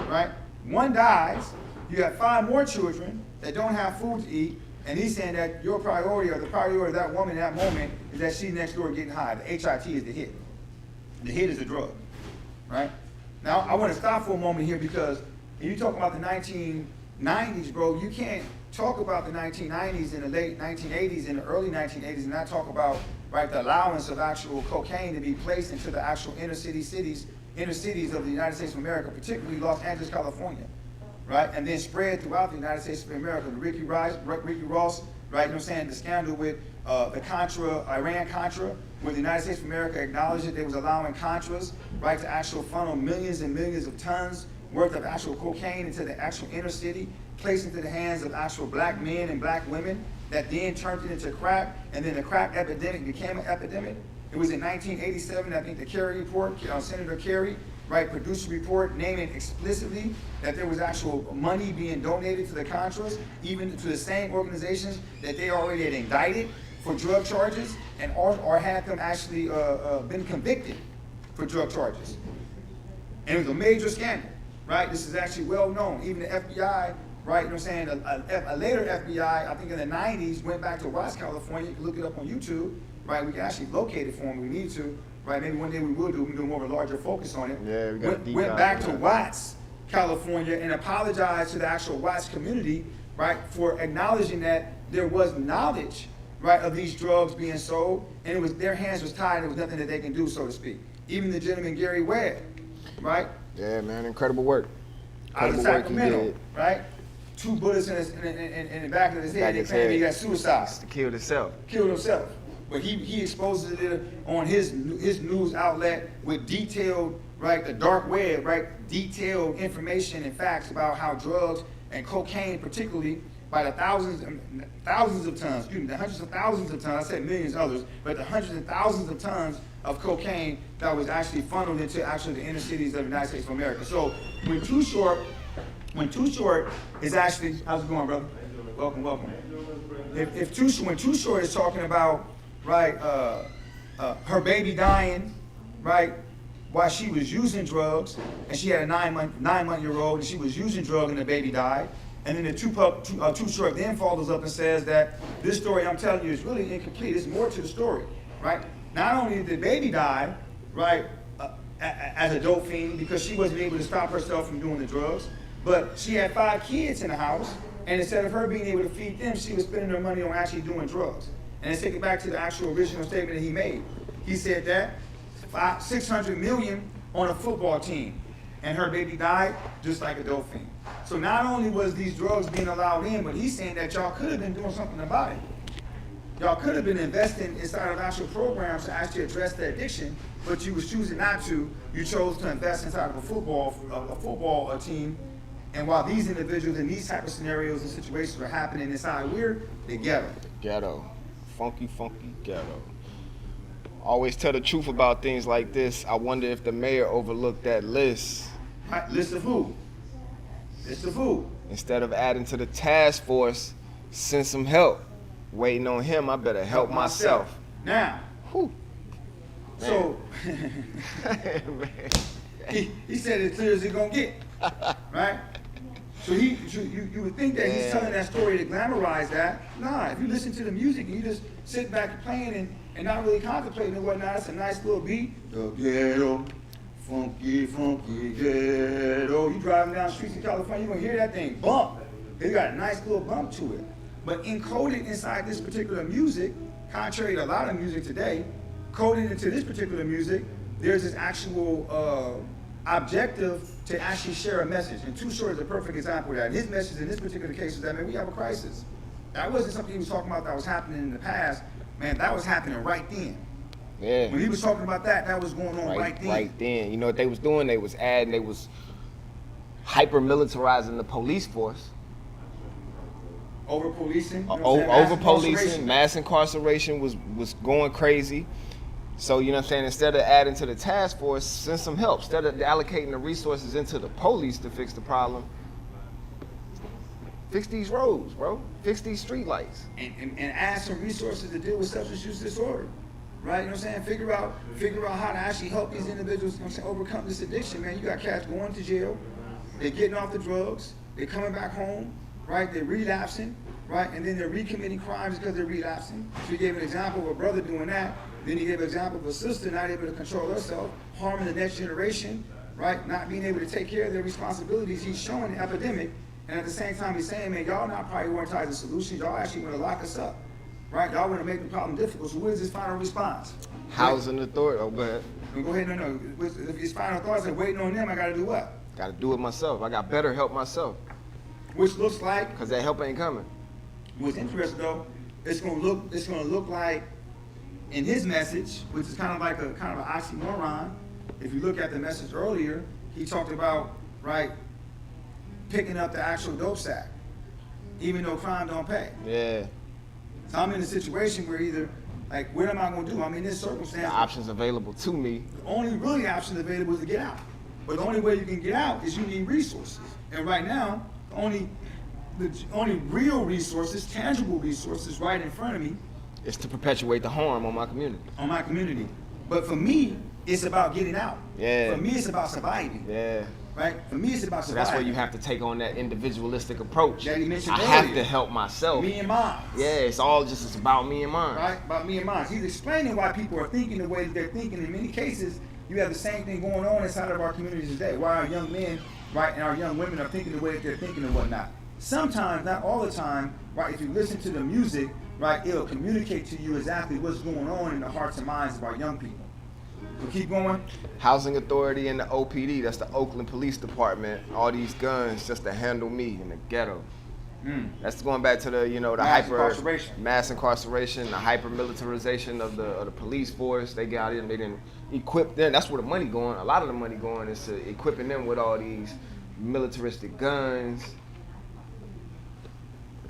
Speaker 1: right? 1 dies. You have 5 more children that don't have food to eat, and he's saying that your priority or the priority of that woman in that moment is that she's next door getting high. The HIT is the hit. The hit is the drug, right? Now, I want to stop for a moment here because you talk about the 90s, bro, you can't talk about the 1990s and the late 1980s and the early 1980s and not talk about, right, the allowance of actual cocaine to be placed into the actual inner cities of the United States of America, particularly Los Angeles, California, right? And then spread throughout the United States of America. The Ricky Ross, right, you know what I'm saying, the scandal with the Iran-Contra, where the United States of America acknowledged that they was allowing Contras, right, to actual funnel millions and millions of tons worth of actual cocaine into the actual inner city, placed into the hands of actual black men and black women, that then turned it into crack, and then the crack epidemic became an epidemic. It was in 1987, I think the Kerry report, Senator Kerry, right, produced a report naming explicitly that there was actual money being donated to the Contras, even to the same organizations that they already had indicted for drug charges, and or had them actually been convicted for drug charges. And it was a major scandal, right? This is actually well known. Even the FBI, right, you know what I'm saying, a later FBI, I think in the 90s, went back to Watts, California. You can look it up on YouTube, right? We can actually locate it for them if we need to, right? Maybe one day we will do, we can do more of a larger focus on it.
Speaker 3: Yeah, we got
Speaker 1: went back to Watts, California, and apologized to the actual Watts community, right, for acknowledging that there was knowledge, right, of these drugs being sold, and it was their hands was tied, and there was nothing that they can do, so to speak. Even the gentleman Gary Webb, right?
Speaker 3: Yeah, man, incredible work.
Speaker 1: Out of
Speaker 3: Incredible work he
Speaker 1: Sacramento,
Speaker 3: did.
Speaker 1: right? 2 bullets in the back of his head. They claim he got suicide.
Speaker 3: He killed himself.
Speaker 1: Killed himself. But he exposes it on his news outlet with detailed, right, the dark web, right, detailed information and facts about how drugs and cocaine, particularly, by the thousands of tons, the hundreds of thousands of tons, I said millions of others, but the hundreds of thousands of tons of cocaine that was actually funneled into actually the inner cities of the United States of America. So when Too Short is actually, how's it going, brother? Welcome. When Too Short is talking about, right, her baby dying, right, while she was using drugs, and she had a 9-month-year-old, and she was using drugs, and the baby died. And then the Too Short then follows up and says that this story I'm telling you is really incomplete. There's more to the story, right? Not only did the baby die, right, as a dope fiend because she wasn't able to stop herself from doing the drugs, but she had 5 kids in the house, and instead of her being able to feed them, she was spending her money on actually doing drugs. And let's take it back to the actual original statement that he made. He said that $600 million on a football team, and her baby died just like a dope fiend. So not only was these drugs being allowed in, but he's saying that y'all could have been doing something about it. Y'all could have been investing inside of actual programs to actually address the addiction, but you was choosing not to. You chose to invest inside of a football team. And while these individuals in these type of scenarios and situations were happening inside the ghetto.
Speaker 3: Ghetto. Funky ghetto. Always tell the truth about things like this. I wonder if the mayor overlooked that list.
Speaker 1: Right, list of who?
Speaker 3: Instead of adding to the task force, send some help. Waiting on him, I better help myself.
Speaker 1: Now,
Speaker 3: whew.
Speaker 1: So he said it clear as it's gonna get, right? So you would think that he's telling that story to glamorize that. Nah, if you listen to the music and you just sit back and playing and not really contemplating and whatnot, it's a nice little beat. The ghetto, funky ghetto. You driving down the streets in California, you're gonna hear that thing bump. It got a nice little bump to it. But encoded inside this particular music, contrary to a lot of music today, coded into this particular music, there's this actual objective to actually share a message. And Too Short is a perfect example of that. And his message in this particular case is that, man, we have a crisis. That wasn't something he was talking about that was happening in the past. Man, that was happening right then.
Speaker 3: Yeah.
Speaker 1: When he was talking about that, that was going on right then.
Speaker 3: Right then. You know what they was doing? They was hyper-militarizing the police force.
Speaker 1: Over-policing.
Speaker 3: Over-policing, mass incarceration was going crazy. So, you know what I'm saying, instead of adding to the task force, send some help. Instead of allocating the resources into the police to fix the problem, fix these roads, bro. Fix these street lights.
Speaker 1: And add some resources to deal with substance use disorder. Right? You know what I'm saying? Figure out how to actually help these individuals, you know what I'm saying, overcome this addiction, man. You got cats going to jail, they're getting off the drugs, they're coming back home, right? They're relapsing, right? And then they're recommitting crimes because they're relapsing. So he gave an example of a brother doing that. Then he gave an example of a sister not able to control herself, harming the next generation, right? Not being able to take care of their responsibilities. He's showing the epidemic And at the same time, he's saying, man, y'all not prioritizing solutions. Y'all actually want to lock us up, right? Y'all want to make the problem difficult. So where's his final response?
Speaker 3: Housing authority. Oh, go ahead.
Speaker 1: Go ahead, no. If his final thoughts are waiting on them, I got to do what?
Speaker 3: Got to do it myself. I got better help myself.
Speaker 1: Which looks like,
Speaker 3: Because that help ain't coming.
Speaker 1: what's interesting though, it's gonna look like in his message, which is kind of an oxymoron. If you look at the message earlier, he talked about, right, picking up the actual dope sack, even though crime don't pay.
Speaker 3: Yeah.
Speaker 1: So I'm in a situation where either, like, what am I gonna do? I mean, this circumstance,
Speaker 3: The options available to me.
Speaker 1: the only really option available is to get out. But the only way you can get out is you need resources. And right now, the only real resources, tangible resources right in front of me
Speaker 3: It's to perpetuate the harm on my community.
Speaker 1: But for me, it's about getting out.
Speaker 3: Yeah.
Speaker 1: For me, it's about surviving.
Speaker 3: Yeah.
Speaker 1: Right? For me, it's about
Speaker 3: So
Speaker 1: surviving.
Speaker 3: that's where you have to take on that individualistic approach.
Speaker 1: That he mentioned
Speaker 3: I have
Speaker 1: earlier.
Speaker 3: to help myself.
Speaker 1: Me and mine.
Speaker 3: Yeah, it's about me and mine.
Speaker 1: Right? About me and mine. He's explaining why people are thinking the way that they're thinking. In many cases, you have the same thing going on inside of our communities today. Why our young men, right, and our young women are thinking the way that they're thinking and whatnot. Sometimes, not all the time, right, if you listen to the music, right, it'll communicate to you exactly what's going on in the hearts and minds of our young people. So keep going.
Speaker 3: Housing Authority and the OPD, that's the Oakland Police Department, all these guns just to handle me in the ghetto. That's going back to the, the mass incarceration, the hyper militarization of the police force. They got in, they didn't equip them. That's where the money going. A lot of the money going is to equipping them with all these militaristic guns,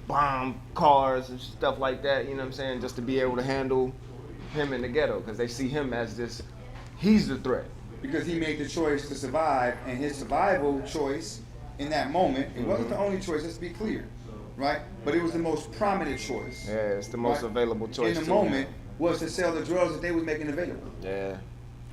Speaker 3: bomb cars and stuff like that, you know what I'm saying, just to be able to handle him in the ghetto, because they see him as this, he's the threat.
Speaker 1: Because he made the choice to survive, and his survival choice in that moment, it wasn't the only choice, let's be clear, right? But it was the most prominent choice.
Speaker 3: Yeah, it's the most available choice
Speaker 1: in the
Speaker 3: to
Speaker 1: moment
Speaker 3: him.
Speaker 1: was to sell the drugs that they was making available.
Speaker 3: Yeah.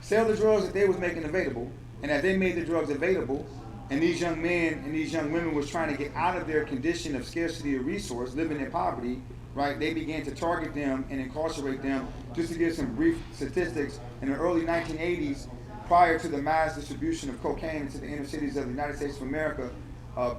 Speaker 1: Sell the drugs that they was making available, and as they made the drugs available, and these young men and these young women was trying to get out of their condition of scarcity of resource, living in poverty, right? They began to target them and incarcerate them. Just to give some brief statistics, in the early 1980s, prior to the mass distribution of cocaine into the inner cities of the United States of America,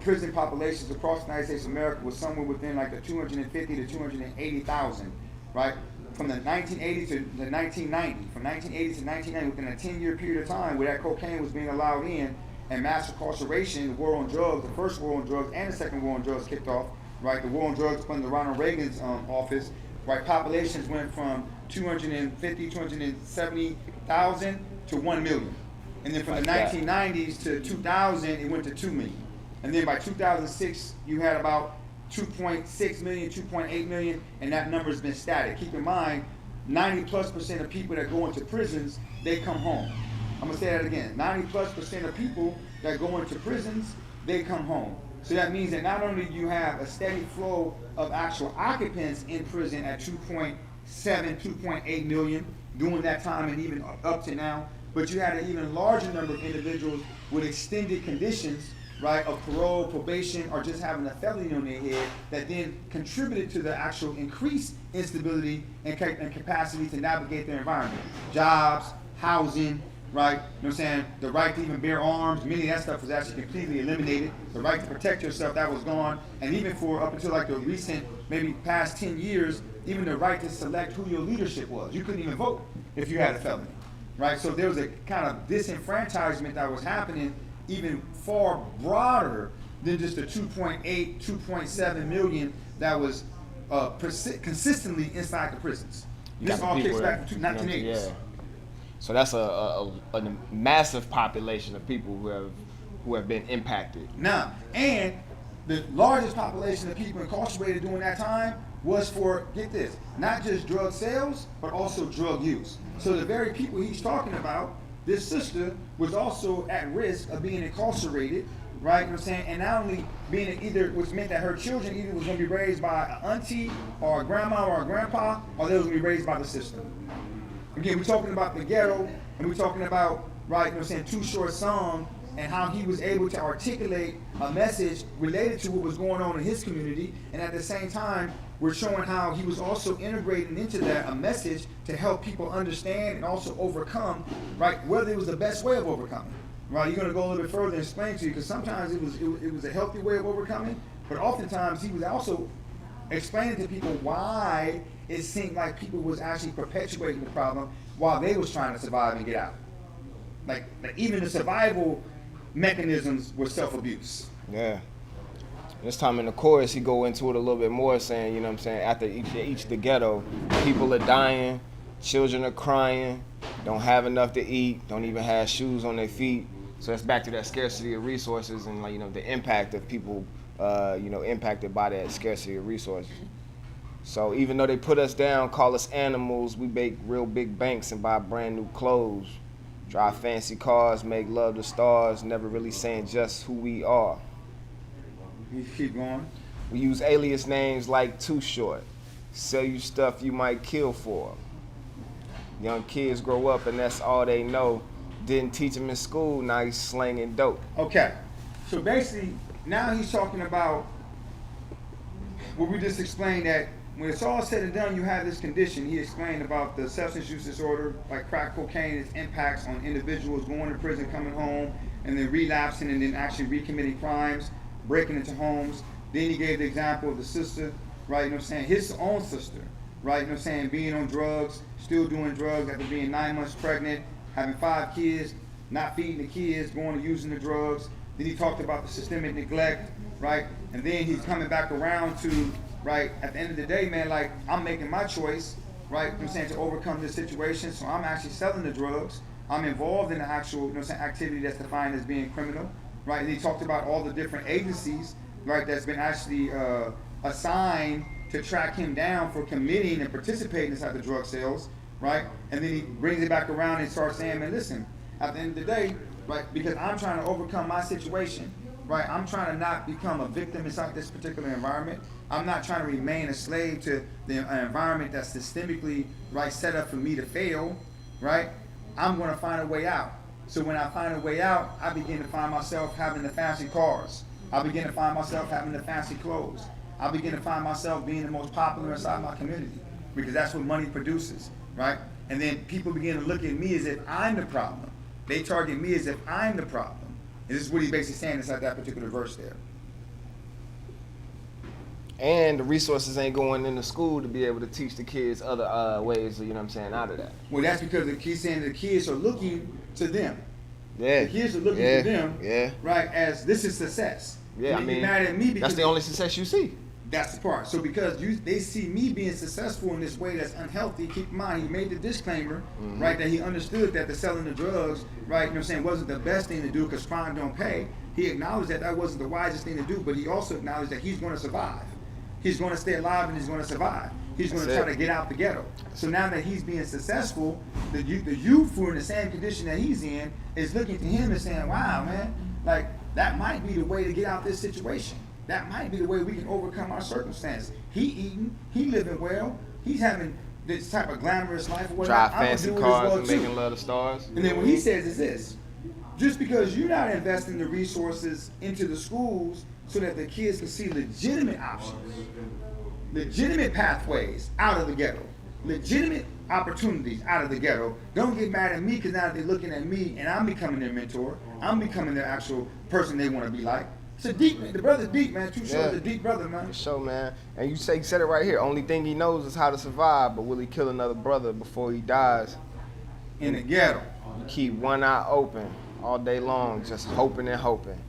Speaker 1: prison populations across the United States of America was somewhere within like the 250 to 280,000, right? From the 1980 to the 1990, from 1980 to 1990, within a 10-year period of time where that cocaine was being allowed in, and mass incarceration, the war on drugs, the first war on drugs and the second war on drugs kicked off, right? The war on drugs under Ronald Reagan's office, right? Populations went from 250, 270,000 to 1 million. And then from the 1990s to 2000, it went to 2 million. And then by 2006, you had about 2.6 million, 2.8 million, and that number's been static. Keep in mind, 90+% of people that go into prisons, they come home. I'm gonna say that again. 90+% of people that go into prisons, they come home. So that means that not only do you have a steady flow of actual occupants in prison at 2.7, 2.8 million during that time and even up to now, but you had an even larger number of individuals with extended conditions, right, of parole, probation, or just having a felony on their head that then contributed to the actual increased instability and capacity to navigate their environment. Jobs, housing, right? You know what I'm saying? The right to even bear arms, many of that stuff was actually completely eliminated. The right to protect yourself, that was gone. And even for up until like the recent, maybe past 10 years, even the right to select who your leadership was. You couldn't even vote if you had a felony, right? So there was a kind of disenfranchisement that was happening even far broader than just the 2.8, 2.7 million that was consistently inside the prisons. This all kicks back to 1980s.
Speaker 3: Yeah. So that's a massive population of people who have been impacted.
Speaker 1: Now, and the largest population of people incarcerated during that time was for, get this, not just drug sales, but also drug use. So the very people he's talking about, this sister was also at risk of being incarcerated, right? You know what I'm saying? And not only being either, which meant that her children either was going to be raised by an auntie or a grandma or a grandpa, or they was going to be raised by the system. Again, we're talking about the ghetto, and we're talking about, right, you know what I'm saying, Too Short Song, and how he was able to articulate a message related to what was going on in his community, and at the same time, we're showing how he was also integrating into that a message to help people understand and also overcome, right, whether it was the best way of overcoming. right? You're gonna go a little bit further and explain to you, because sometimes it was a healthy way of overcoming, but oftentimes he was also explaining to people why it seemed like people was actually perpetuating the problem while they was trying to survive and get out. Like even the survival mechanisms were self-abuse.
Speaker 3: Yeah. This time in the chorus, he go into it a little bit more, saying, you know what I'm saying, after each the ghetto, people are dying, children are crying, don't have enough to eat, don't even have shoes on their feet. So that's back to that scarcity of resources and, like, you know, the impact of people, impacted by that scarcity of resources. So even though they put us down, call us animals, we make real big banks and buy brand new clothes, drive fancy cars, make love to stars, never really saying just who we are.
Speaker 1: You keep going.
Speaker 3: We use alias names like Too Short, sell you stuff you might kill for. Young kids grow up and that's all they know. Didn't teach them in school, now he's slanging dope.
Speaker 1: Okay, so basically now he's talking about what we just explained, that when it's all said and done, you have this condition. He explained about the substance use disorder, like crack cocaine, its impacts on individuals going to prison, coming home, and then relapsing and then actually recommitting crimes, breaking into homes. Then he gave the example of the sister, right, you know what I'm saying, his own sister, right, you know what I'm saying, being on drugs, still doing drugs after being 9 months pregnant, having 5 kids, not feeding the kids, going and using the drugs. Then he talked about the systemic neglect, right, and then he's coming back around to, right, at the end of the day, man, like, I'm making my choice, right, you know what I'm saying, to overcome this situation, so I'm actually selling the drugs. I'm involved in the actual, you know what I'm saying, activity that's defined as being criminal. Right, and he talked about all the different agencies, right, that's been actually assigned to track him down for committing and participating inside the drug sales, right? And then he brings it back around and starts saying, man, listen, at the end of the day, right, because I'm trying to overcome my situation, right? I'm trying to not become a victim inside this particular environment. I'm not trying to remain a slave to the environment that's systemically, right, set up for me to fail, right? I'm going to find a way out. So when I find a way out, I begin to find myself having the fancy cars. I begin to find myself having the fancy clothes. I begin to find myself being the most popular inside my community, because that's what money produces, right? And then people begin to look at me as if I'm the problem. They target me as if I'm the problem. And this is what he's basically saying inside that particular verse there.
Speaker 3: And the resources ain't going into school to be able to teach the kids other ways, you know what I'm saying, out of that.
Speaker 1: Well, that's because he's saying the kids are looking to them.
Speaker 3: Yeah.
Speaker 1: The kids are looking to them,
Speaker 3: yeah,
Speaker 1: right, as this is success.
Speaker 3: Yeah,
Speaker 1: I mean, mad at me because
Speaker 3: that's the only success you see.
Speaker 1: That's the part. So because they see me being successful in this way that's unhealthy, keep in mind, he made the disclaimer, right, that he understood that the selling the drugs, right, you know what I'm saying, wasn't the best thing to do because crime don't pay. He acknowledged that that wasn't the wisest thing to do, but he also acknowledged that he's going to survive. He's going to stay alive and he's going to survive. He's going to try to get out the ghetto. So now that he's being successful, the youth who are in the same condition that he's in is looking to him and saying, wow, man, like, that might be the way to get out this situation. That might be the way we can overcome our circumstance. He eating, he living well, he's having this type of glamorous life or whatever.
Speaker 3: Drive fancy cars and making love to stars.
Speaker 1: And then what he says is this: just because you're not investing the resources into the schools so that the kids can see legitimate options, legitimate pathways out of the ghetto, legitimate opportunities out of the ghetto, don't get mad at me because now they're looking at me and I'm becoming their mentor. I'm becoming their actual person they want to be like. It's a deep, man. The brother's deep, man. Too short, the deep brother, man.
Speaker 3: For sure, man. And you said it right here. Only thing he knows is how to survive, but will he kill another brother before he dies?
Speaker 1: In the ghetto.
Speaker 3: You keep one eye open all day long, just hoping and hoping.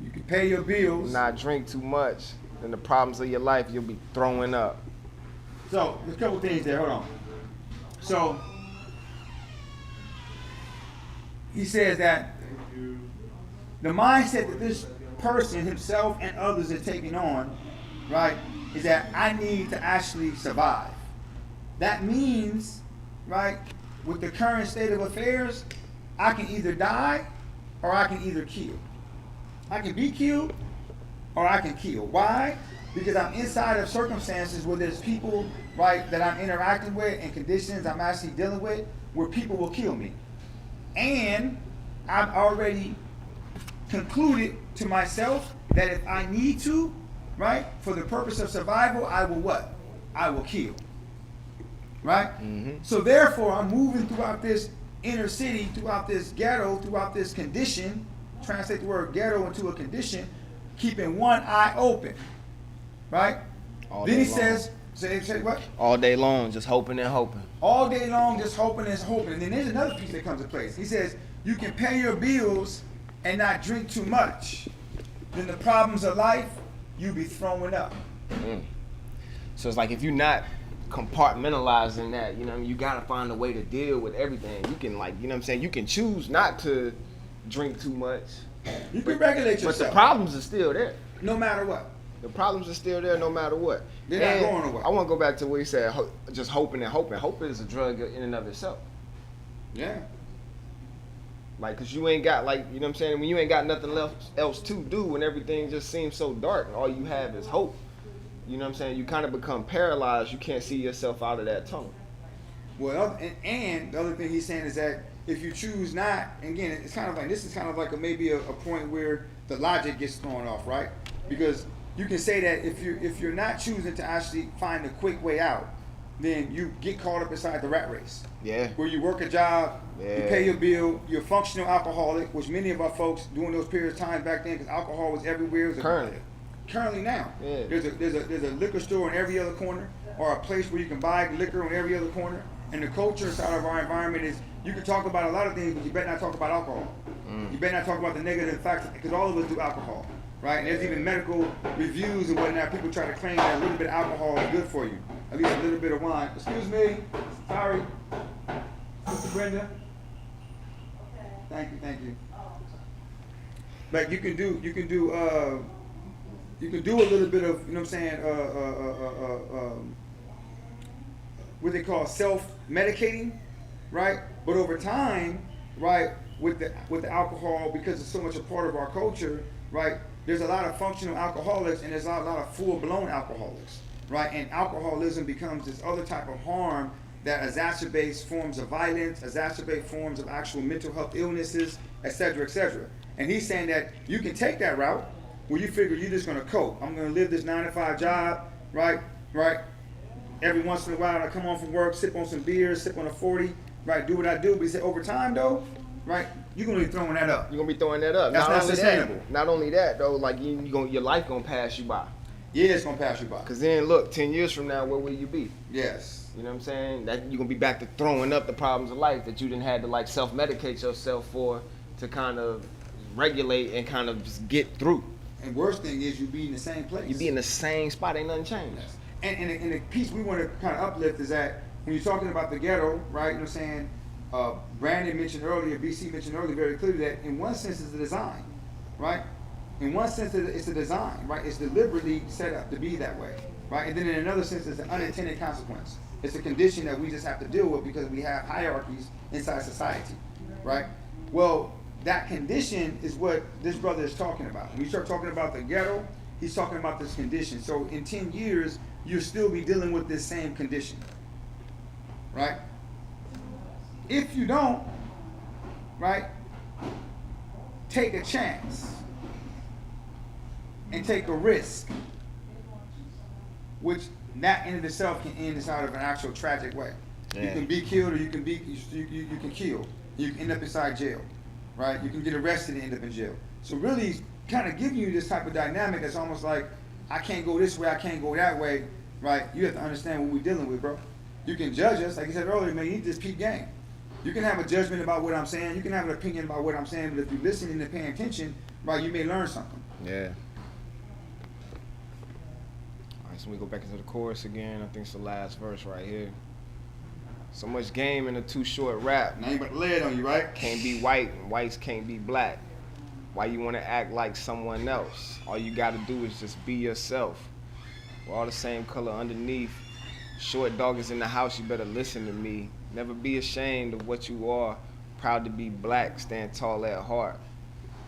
Speaker 1: You can pay your bills.
Speaker 3: Not drink too much, then the problems of your life, you'll be throwing up.
Speaker 1: So, there's a couple things there. Hold on. So, he says that the mindset that this person, himself and others are taking on, right, is that I need to actually survive. That means, right, with the current state of affairs, I can either die or I can either kill. I can be killed or I can kill. Why? Because I'm inside of circumstances where there's people, right, that I'm interacting with and conditions I'm actually dealing with where people will kill me. And I've already concluded to myself that if I need to, right, for the purpose of survival, I will what? I will kill. Right? So therefore, I'm moving throughout this inner city, throughout this ghetto, throughout this condition, translate the word ghetto into a condition, keeping one eye open, right? Then he says, say what?
Speaker 3: All day long, just hoping and hoping.
Speaker 1: All day long, just hoping and hoping. And then there's another piece that comes into place. He says, you can pay your bills and not drink too much. Then the problems of life, you be throwing up.
Speaker 3: So it's like if you're not compartmentalizing that, you know, you gotta find a way to deal with everything. You can, like, you know what I'm saying, you can choose not to drink too much.
Speaker 1: You can regulate yourself.
Speaker 3: But the problems are still there.
Speaker 1: No matter what.
Speaker 3: The problems are still there no matter what.
Speaker 1: They're not going away.
Speaker 3: I want to go back to what he said, just hoping and hoping. Hope is a drug in and of itself.
Speaker 1: Yeah.
Speaker 3: Like, cause you ain't got, like, you know what I'm saying, when you ain't got nothing else to do, when everything just seems so dark and all you have is hope, you know what I'm saying, you kind of become paralyzed. You can't see yourself out of that tunnel.
Speaker 1: Well, and the other thing he's saying is that if you choose not, again, it's kind of like, this is kind of like maybe a point where the logic gets thrown off, right? Because you can say that if you're not choosing to actually find a quick way out, then you get caught up inside the rat race.
Speaker 3: Yeah.
Speaker 1: Where you work a job, you pay your bill, you're a functional alcoholic, which many of our folks during those periods of time back then, because alcohol was everywhere. Currently now, there's a liquor store on every other corner, or a place where you can buy liquor on every other corner. And the culture inside of our environment is, you can talk about a lot of things, but you better not talk about alcohol. You better not talk about the negative facts, because all of us do alcohol, right? And there's even medical reviews and whatnot. People try to claim that a little bit of alcohol is good for you, at least a little bit of wine. Excuse me, sorry, Sister Brenda. Thank you. But you can do a little bit of, you know what I'm saying, what they call self-medicating, right? But over time, right, with the alcohol, because it's so much a part of our culture, right, there's a lot of functional alcoholics and there's a lot of full-blown alcoholics, right? And alcoholism becomes this other type of harm that exacerbates forms of violence, exacerbate forms of actual mental health illnesses, et cetera, et cetera. And he's saying that you can take that route where you figure you're just gonna cope. I'm gonna live this 9-to-5 job, right? Every once in a while I come home from work, sip on some beers, sip on a 40, right? Do what I do. But he said over time though, right, you're gonna be throwing that up.
Speaker 3: You're gonna be throwing that up.
Speaker 1: That's not sustainable.
Speaker 3: Not only that though, like your life gonna pass you by.
Speaker 1: Yeah, it's gonna pass you by.
Speaker 3: Cause then look, 10 years from now, where will you be?
Speaker 1: Yes.
Speaker 3: You know what I'm saying? That you're gonna be back to throwing up the problems of life that you didn't had to like self-medicate yourself for, to kind of regulate and kind of just get through.
Speaker 1: And worst thing is you be in the same place.
Speaker 3: You be in the same spot, ain't nothing changed.
Speaker 1: Yes. And the piece we want to kind of uplift is that when you're talking about the ghetto, right, you know what I'm saying, Brandon mentioned earlier, BC mentioned earlier very clearly that in one sense it's a design, right? In one sense it's a design, right? It's deliberately set up to be that way, right? And then in another sense it's an unintended consequence. It's a condition that we just have to deal with because we have hierarchies inside society, right? Well, that condition is what this brother is talking about. When we start talking about the ghetto, he's talking about this condition. So in 10 years, you'll still be dealing with this same condition, right? If you don't, right, take a chance and take a risk, which that in of itself can end inside of an actual tragic way. Yeah. You can be killed, or you can kill. You can end up inside jail, right? You can get arrested and end up in jail. So really, kind of giving you this type of dynamic that's almost like, I can't go this way, I can't go that way, right? You have to understand what we're dealing with, bro. You can judge us, like you said earlier, man, you need this peak game. You can have a judgment about what I'm saying, you can have an opinion about what I'm saying, but if you're listening and paying attention, right, you may learn something.
Speaker 3: Yeah. All right, so we go back into the chorus again. I think it's the last verse right here. So much game in a too short rap.
Speaker 1: Now you about to lay it on you, right?
Speaker 3: Can't be white and whites can't be black. Why you want to act like someone else? All you got to do is just be yourself. We're all the same color underneath. Short dog is in the house, you better listen to me. Never be ashamed of what you are. Proud to be black, stand tall at heart.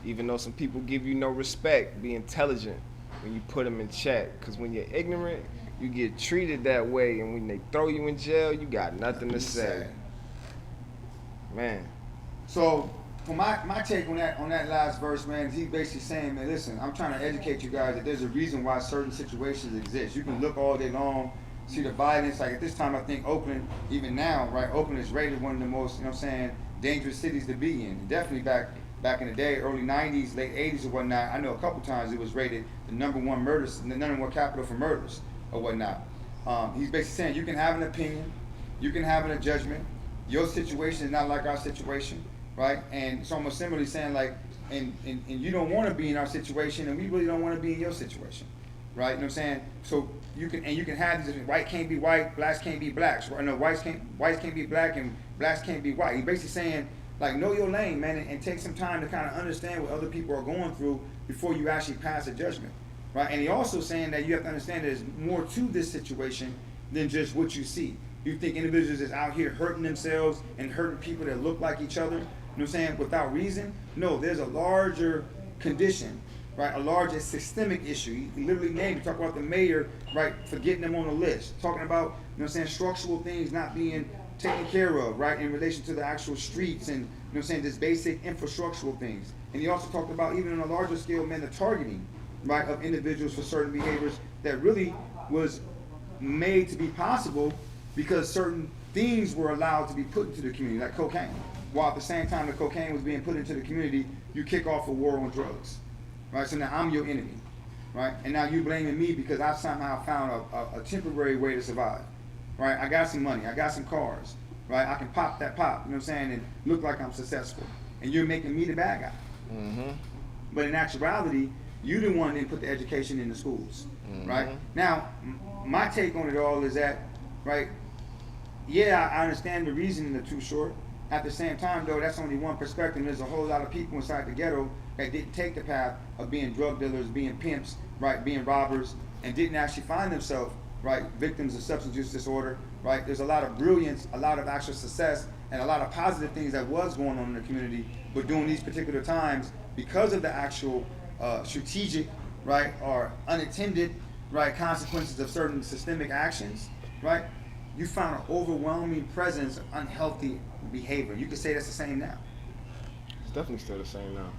Speaker 3: Even though some people give you no respect, be intelligent when you put them in check. Because when you're ignorant, you get treated that way. And when they throw you in jail, you got nothing to say. Man.
Speaker 1: So, for my take on that last verse, man, he's basically saying, man, listen, I'm trying to educate you guys that there's a reason why certain situations exist. You can look all day long, see the violence. Like at this time, I think Oakland, even now, right, Oakland is rated one of the most, you know what I'm saying, dangerous cities to be in. Definitely back in the day, early 90s, late 80s or whatnot, I know a couple times it was rated the number one capital for murders or whatnot. He's basically saying you can have an opinion, you can have a judgment. Your situation is not like our situation, right? And it's almost similarly saying like, and you don't want to be in our situation, and we really don't want to be in your situation, right? You know what I'm saying? So you can have these. White can't be white, blacks can't be blacks. Or no, whites can't be black, and blacks can't be white. He's basically saying like, know your lane, man, and take some time to kind of understand what other people are going through before you actually pass a judgment, right? And he also saying that you have to understand there's more to this situation than just what you see. You think individuals is out here hurting themselves and hurting people that look like each other, you know what I'm saying, without reason? No, there's a larger condition, right? A larger systemic issue. He literally named, talk about the mayor, right, for getting them on the list. Talking about, you know what I'm saying, structural things not being taken care of, right, in relation to the actual streets and, you know what I'm saying, just basic infrastructural things. And he also talked about, even on a larger scale, man, the targeting, right, of individuals for certain behaviors that really was made to be possible because certain things were allowed to be put into the community, like cocaine. While at the same time the cocaine was being put into the community, you kick off a war on drugs, right? So now I'm your enemy, right? And now you blaming me because I somehow found a temporary way to survive, right? I got some money, I got some cars, right? I can pop that pop, you know what I'm saying, and look like I'm successful. And you're making me the bad guy. Mm-hmm. But in actuality, you the one that put the education in the schools, right? Now, my take on it all is that, right, yeah, I understand the reasoning of Too Short. At the same time, though, that's only one perspective. There's a whole lot of people inside the ghetto that didn't take the path of being drug dealers, being pimps, right, being robbers, and didn't actually find themselves, right, victims of substance use disorder, right? There's a lot of brilliance, a lot of actual success, and a lot of positive things that was going on in the community, but during these particular times, because of the actual strategic, right, or unattended, right, consequences of certain systemic actions, right, you found an overwhelming presence of unhealthy behavior. You could say that's the same now.
Speaker 3: It's definitely still the same now.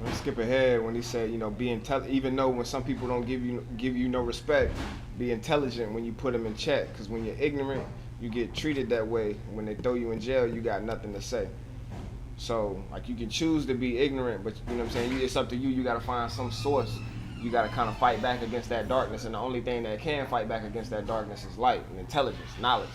Speaker 3: Let's skip ahead when he said, you know, be intelligent. Even though when some people don't give you no respect, be intelligent when you put them in check. Because when you're ignorant, you get treated that way. When they throw you in jail, you got nothing to say. So, like, you can choose to be ignorant, but you know what I'm saying? It's up to you. You got to find some source. You got to kind of fight back against that darkness. And the only thing that can fight back against that darkness is light and intelligence, knowledge.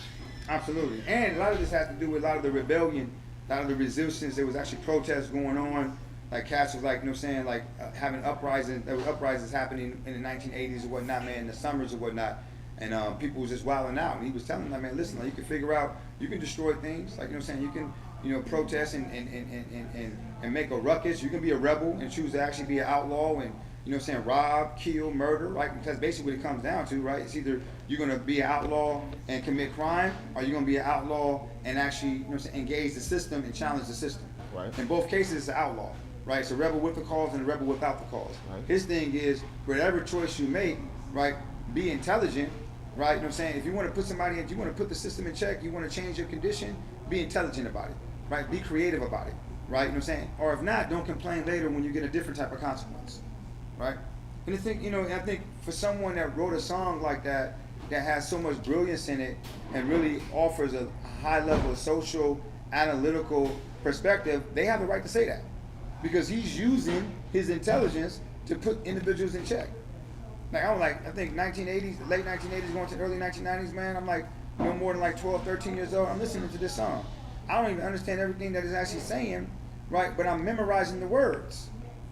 Speaker 1: Absolutely. And a lot of this has to do with a lot of the rebellion, a lot of the resistance. There was actually protests going on. Like cats was like, you know what I'm saying, like having uprisings. There were uprisings happening in the 1980s or whatnot, man, in the summers or whatnot. And people was just wilding out. And he was telling them, like, man, listen, like, you can figure out, you can destroy things. Like, you know what I'm saying, you can, you know, protest and make a ruckus. You can be a rebel and choose to actually be an outlaw and, you know what I'm saying, rob, kill, murder, right? Because that's basically what it comes down to, right? It's either you're going to be an outlaw and commit crime, or you're going to be an outlaw and actually, you know what I'm saying, engage the system and challenge the system. Right. In both cases, it's an outlaw, right? It's a rebel with the cause and a rebel without the cause. Right. His thing is, whatever choice you make, right, be intelligent, right? You know what I'm saying? If you want to put somebody in, you want to put the system in check, you want to change your condition, be intelligent about it, right? Be creative about it, right? You know what I'm saying? Or if not, don't complain later when you get a different type of consequence. Right, and I think, you know, I think for someone that wrote a song like that, that has so much brilliance in it, and really offers a high level of social, analytical perspective, they have the right to say that, because he's using his intelligence to put individuals in check. Like I think 1980s, late 1980s, going to the early 1990s, man. I'm like no more than like 12, 13 years old. I'm listening to this song. I don't even understand everything that it's actually saying, right? But I'm memorizing the words.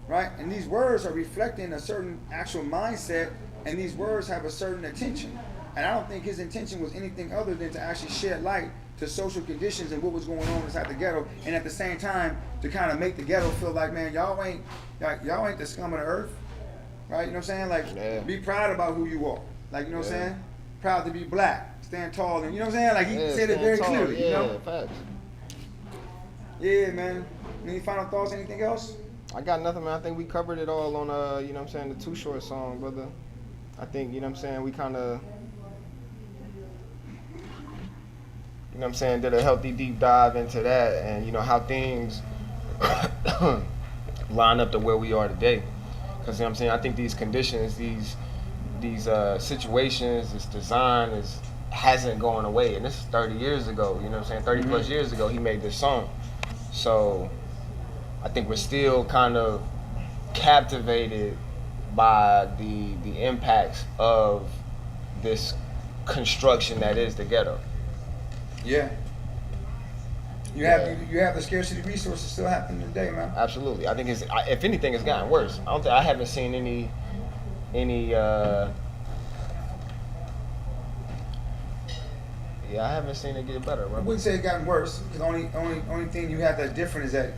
Speaker 1: Right? And these words are reflecting a certain actual mindset, and these words have a certain intention. And I don't think his intention was anything other than to actually shed light to social conditions and what was going on inside the ghetto, and at the same time to kind of make the ghetto feel like, man, y'all ain't the scum of the earth. Right? You know what I'm saying? Like, be proud about who you are. Like, you know what I'm saying? Proud to be black, stand tall, and you know what I'm saying? Like, he said it very clearly, you know?
Speaker 3: Facts.
Speaker 1: Yeah, man. Any final thoughts, anything else?
Speaker 3: I got nothing, man. I think we covered it all on, you know what I'm saying, the Too Short song, brother. I think, you know what I'm saying, we kind of, you know what I'm saying, did a healthy deep dive into that and, you know, how things line up to where we are today. Because, you know what I'm saying, I think these conditions, these situations, this design hasn't gone away. And this is 30 years ago, you know what I'm saying, 30 plus years ago he made this song. So I think we're still kind of captivated by the impacts of this construction that is the ghetto.
Speaker 1: Yeah. You have the scarcity resources still happening today, man.
Speaker 3: Absolutely. I think if anything, it's gotten worse. I haven't seen any I haven't seen it get better,
Speaker 1: I
Speaker 3: bro.
Speaker 1: wouldn't say it gotten worse, because only thing you have that's different is that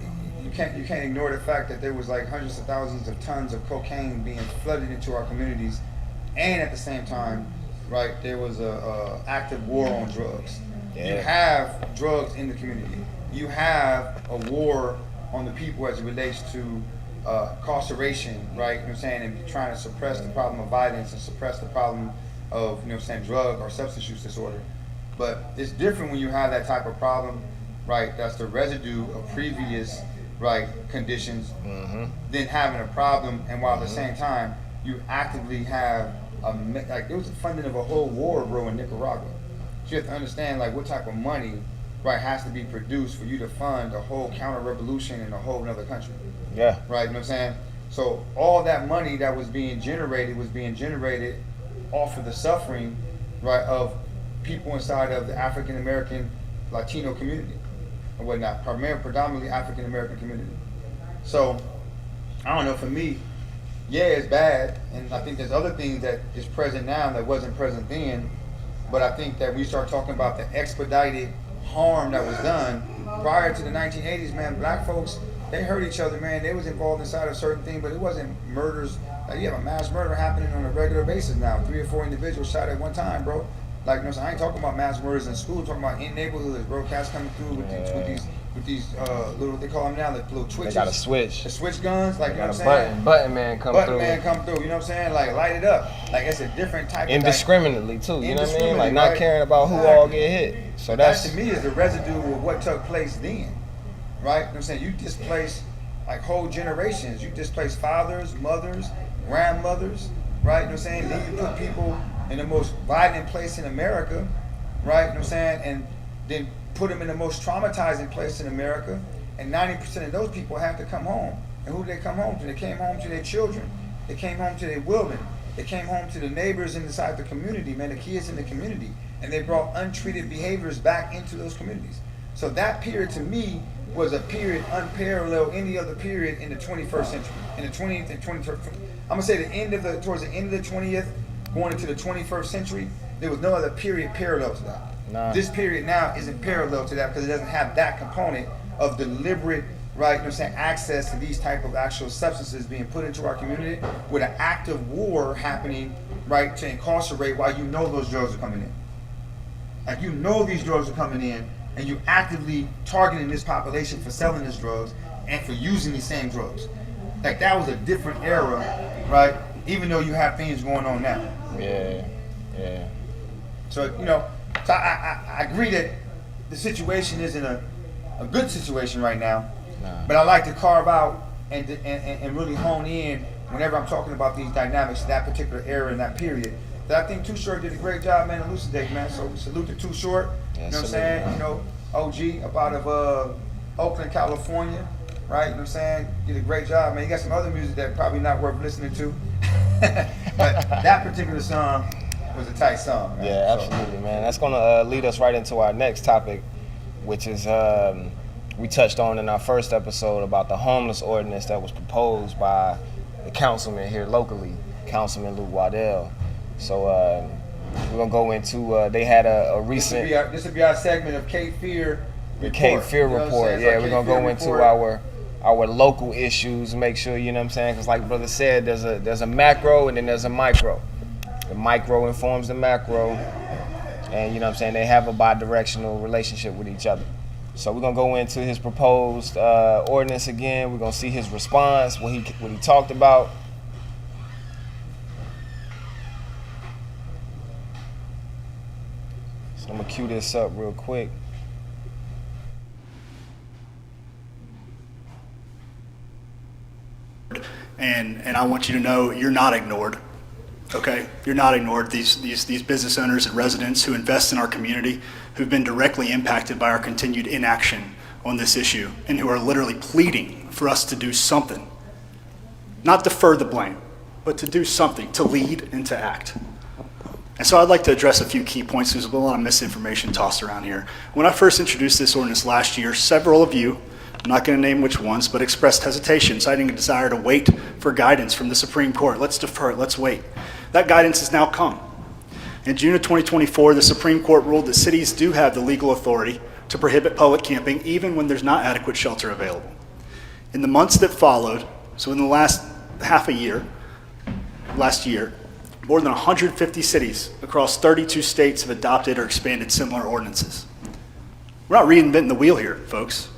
Speaker 1: you can't ignore the fact that there was like hundreds of thousands of tons of cocaine being flooded into our communities, and at the same time, right, there was a active war on drugs.
Speaker 3: Yeah.
Speaker 1: You have drugs in the community. You have a war on the people as it relates to incarceration, right? You know what I'm saying, and trying to suppress the problem of violence and suppress the problem of, you know what I'm saying, drug or substance use disorder. But it's different when you have that type of problem, right? That's the residue of previous, right, conditions, than having a problem, and while at the same time you actively have like there was a funding of a whole war, bro, in Nicaragua. So you have to understand like what type of money, right, has to be produced for you to fund a whole counter-revolution in a whole another country.
Speaker 3: Yeah.
Speaker 1: Right, you know what I'm saying? So all that money that was being generated off of the suffering, right, of people inside of the African American Latino community or whatnot, predominantly African American community. So I don't know, for me, yeah, it's bad, and I think there's other things that is present now that wasn't present then, but I think that we start talking about the expedited harm that was done prior to the 1980s, man. Black folks, they hurt each other, man. They was involved inside of certain things, but it wasn't murders. Like, you have a mass murder happening on a regular basis now. 3 or 4 individuals shot at one time, bro. Like, you know, so I ain't talking about mass murders in school. I'm talking about in neighborhoods, bro. Cats coming through with these little, what they call them now, the little twitches.
Speaker 3: They got a switch.
Speaker 1: The switch guns, like,
Speaker 3: They
Speaker 1: you know
Speaker 3: got
Speaker 1: what I'm saying?
Speaker 3: Button man come through.
Speaker 1: Button man come through, you know what I'm saying? Like, light it up. Like, it's a different type of...
Speaker 3: Indiscriminately, too, you know what I mean? Like, not
Speaker 1: right?
Speaker 3: caring about who
Speaker 1: Exactly.
Speaker 3: all get hit. So
Speaker 1: But that, to me, is the residue of what took place then, right? You know what I'm saying? You displace, like, whole generations. You displace fathers, mothers, grandmothers, right? You know what I'm saying? Then you put people in the most violent place in America, right? You know what I'm saying? And then put them in the most traumatizing place in America, and 90% of those people have to come home. And who did they come home to? They came home to their children. They came home to their women. They came home to the neighbors inside the community, man, the kids in the community. And they brought untreated behaviors back into those communities. So that period, to me, was a period unparalleled any other period in the 21st century. In the 20th and 21st, I'm gonna say towards the end of the 20th, going into the 21st century, there was no other period parallel to that.
Speaker 3: Nah.
Speaker 1: This period now isn't parallel to that because it doesn't have that component of deliberate, right, you know what I'm saying, access to these type of actual substances being put into our community with an active war happening, right, to incarcerate while you know those drugs are coming in. Like, you know these drugs are coming in, and you actively targeting this population for selling these drugs and for using these same drugs. Like, that was a different era, right? Even though you have things going on now.
Speaker 3: Yeah.
Speaker 1: So, you know, so I agree that the situation isn't a good situation right now, but I like to carve out and really hone in whenever I'm talking about these dynamics, that particular era and that period. That I think Too Short did a great job, man, elucidating, man. So salute to Too Short.
Speaker 3: Yeah,
Speaker 1: you know what I'm
Speaker 3: salute,
Speaker 1: saying?
Speaker 3: man.
Speaker 1: You know, OG up out of Oakland, California, right? You know what I'm saying? Did a great job, man. You got some other music that probably not worth listening to, but that particular song was a tight song, man.
Speaker 3: Yeah,
Speaker 1: So,
Speaker 3: absolutely, man. That's gonna lead us right into our next topic, which is we touched on in our first episode about the homeless ordinance that was proposed by the councilman here locally, Councilman Luke Waddell. So we're gonna go into they had a recent
Speaker 1: this would be our segment of Cape Fear
Speaker 3: the
Speaker 1: report.
Speaker 3: Cape Fear
Speaker 1: You know what I'm
Speaker 3: report.
Speaker 1: saying?
Speaker 3: Yeah,
Speaker 1: So
Speaker 3: we're
Speaker 1: Cape
Speaker 3: gonna
Speaker 1: Fear
Speaker 3: go into
Speaker 1: report.
Speaker 3: our local issues, make sure, you know what I'm saying, because like brother said, there's a macro and then there's a micro. The micro informs the macro, and you know what I'm saying, they have a bi-directional relationship with each other. So we're gonna go into his proposed ordinance again. We're gonna see his response, what he talked about. So I'm gonna cue this up real quick.
Speaker 4: And I want you to know you're not ignored. Okay, you're not ignored. These business owners and residents who invest in our community, who've been directly impacted by our continued inaction on this issue and who are literally pleading for us to do something. Not defer the blame, but to do something, to lead and to act. And so I'd like to address a few key points. There's a lot of misinformation tossed around here. When I first introduced this ordinance last year, several of you, I'm not going to name which ones, but expressed hesitation, citing a desire to wait for guidance from the Supreme Court. Let's defer it, let's wait. That guidance has now come. In June of 2024, the Supreme Court ruled that cities do have the legal authority to prohibit public camping even when there's not adequate shelter available. In the months that followed, so in the last year, more than 150 cities across 32 states have adopted or expanded similar ordinances. We're not reinventing the wheel here, folks.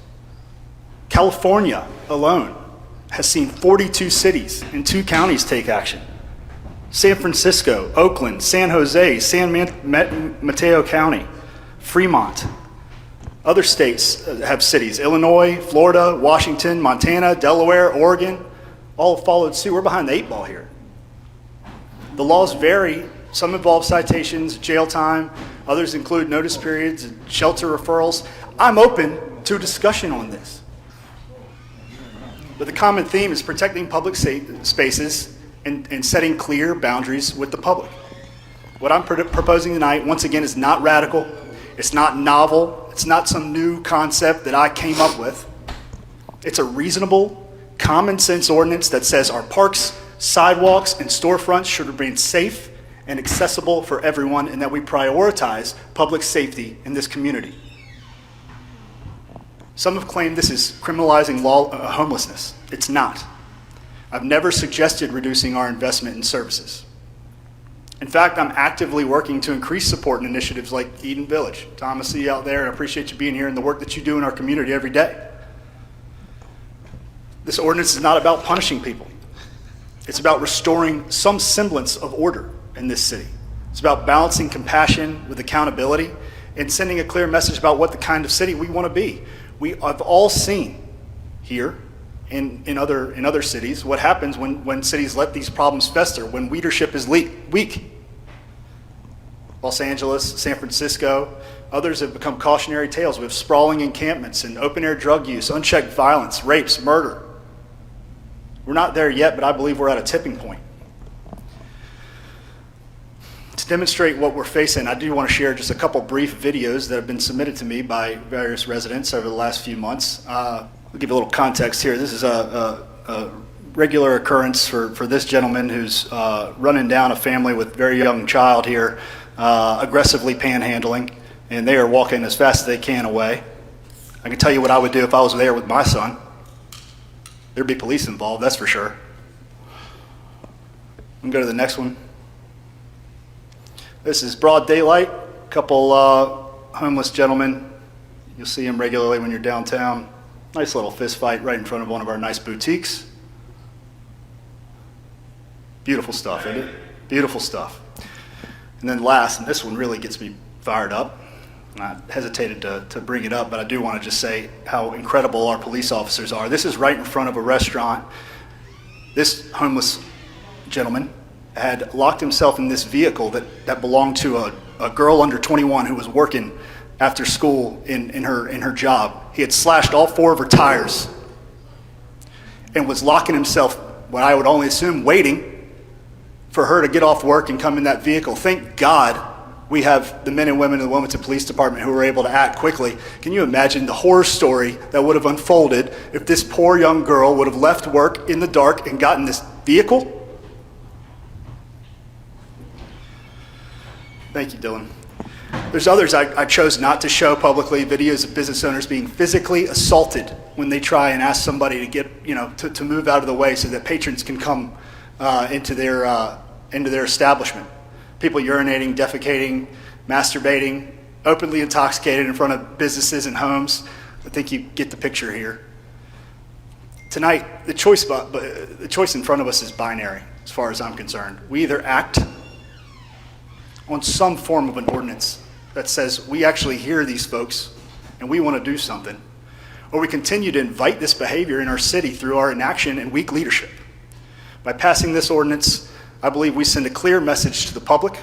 Speaker 4: California alone has seen 42 cities and 2 counties take action. San Francisco, Oakland, San Jose, San Mateo County, Fremont. Other states have cities, Illinois, Florida, Washington, Montana, Delaware, Oregon, all have followed suit. We're behind the 8 ball here. The laws vary. Some involve citations, jail time. Others include notice periods and shelter referrals. I'm open to a discussion on this. But the common theme is protecting public spaces and setting clear boundaries with the public. What I'm proposing tonight, once again, is not radical. It's not novel. It's not some new concept that I came up with. It's a reasonable, common sense ordinance that says our parks, sidewalks, and storefronts should remain safe and accessible for everyone, and that we prioritize public safety in this community. Some have claimed this is criminalizing homelessness. It's not. I've never suggested reducing our investment in services. In fact, I'm actively working to increase support in initiatives like Eden Village. Tom, I see you out there, and I appreciate you being here and the work that you do in our community every day. This ordinance is not about punishing people. It's about restoring some semblance of order in this city. It's about balancing compassion with accountability and sending a clear message about what the kind of city we want to be. We have all seen here in other cities what happens when cities let these problems fester, when leadership is weak. Los Angeles, San Francisco, others have become cautionary tales. We have sprawling encampments and open-air drug use, unchecked violence, rapes, murder. We're not there yet, but I believe we're at a tipping point. To demonstrate what we're facing, I do want to share just a couple brief videos that have been submitted to me by various residents over the last few months. I'll give you a little context here. This is a regular occurrence for this gentleman who's running down a family with a very young child here, aggressively panhandling, and they are walking as fast as they can away. I can tell you what I would do if I was there with my son. There'd be police involved, that's for sure. We can go to the next one. This is broad daylight. A couple homeless gentlemen. You'll see them regularly when you're downtown. Nice little fist fight right in front of one of our nice boutiques. Beautiful stuff, isn't it? Beautiful stuff. And then last, and this one really gets me fired up. And I hesitated to bring it up, but I do want to just say how incredible our police officers are. This is right in front of a restaurant. This homeless gentleman had locked himself in this vehicle that belonged to a girl under 21 who was working after school in her job. He had slashed all 4 of her tires and was locking himself, what I would only assume, waiting for her to get off work and come in that vehicle. Thank God we have the men and women of the Wilmington Police Department who were able to act quickly. Can you imagine the horror story that would have unfolded if this poor young girl would have left work in the dark and gotten this vehicle? Thank you, Dylan. There's others I chose not to show publicly, videos of business owners being physically assaulted when they try and ask somebody to get, to move out of the way so that patrons can come into their establishment. People urinating, defecating, masturbating, openly intoxicated in front of businesses and homes. I think you get the picture here. Tonight, the choice in front of us is binary, as far as I'm concerned. We either act on some form of an ordinance that says we actually hear these folks and we want to do something, or we continue to invite this behavior in our city through our inaction and weak leadership. By passing this ordinance, I believe we send a clear message to the public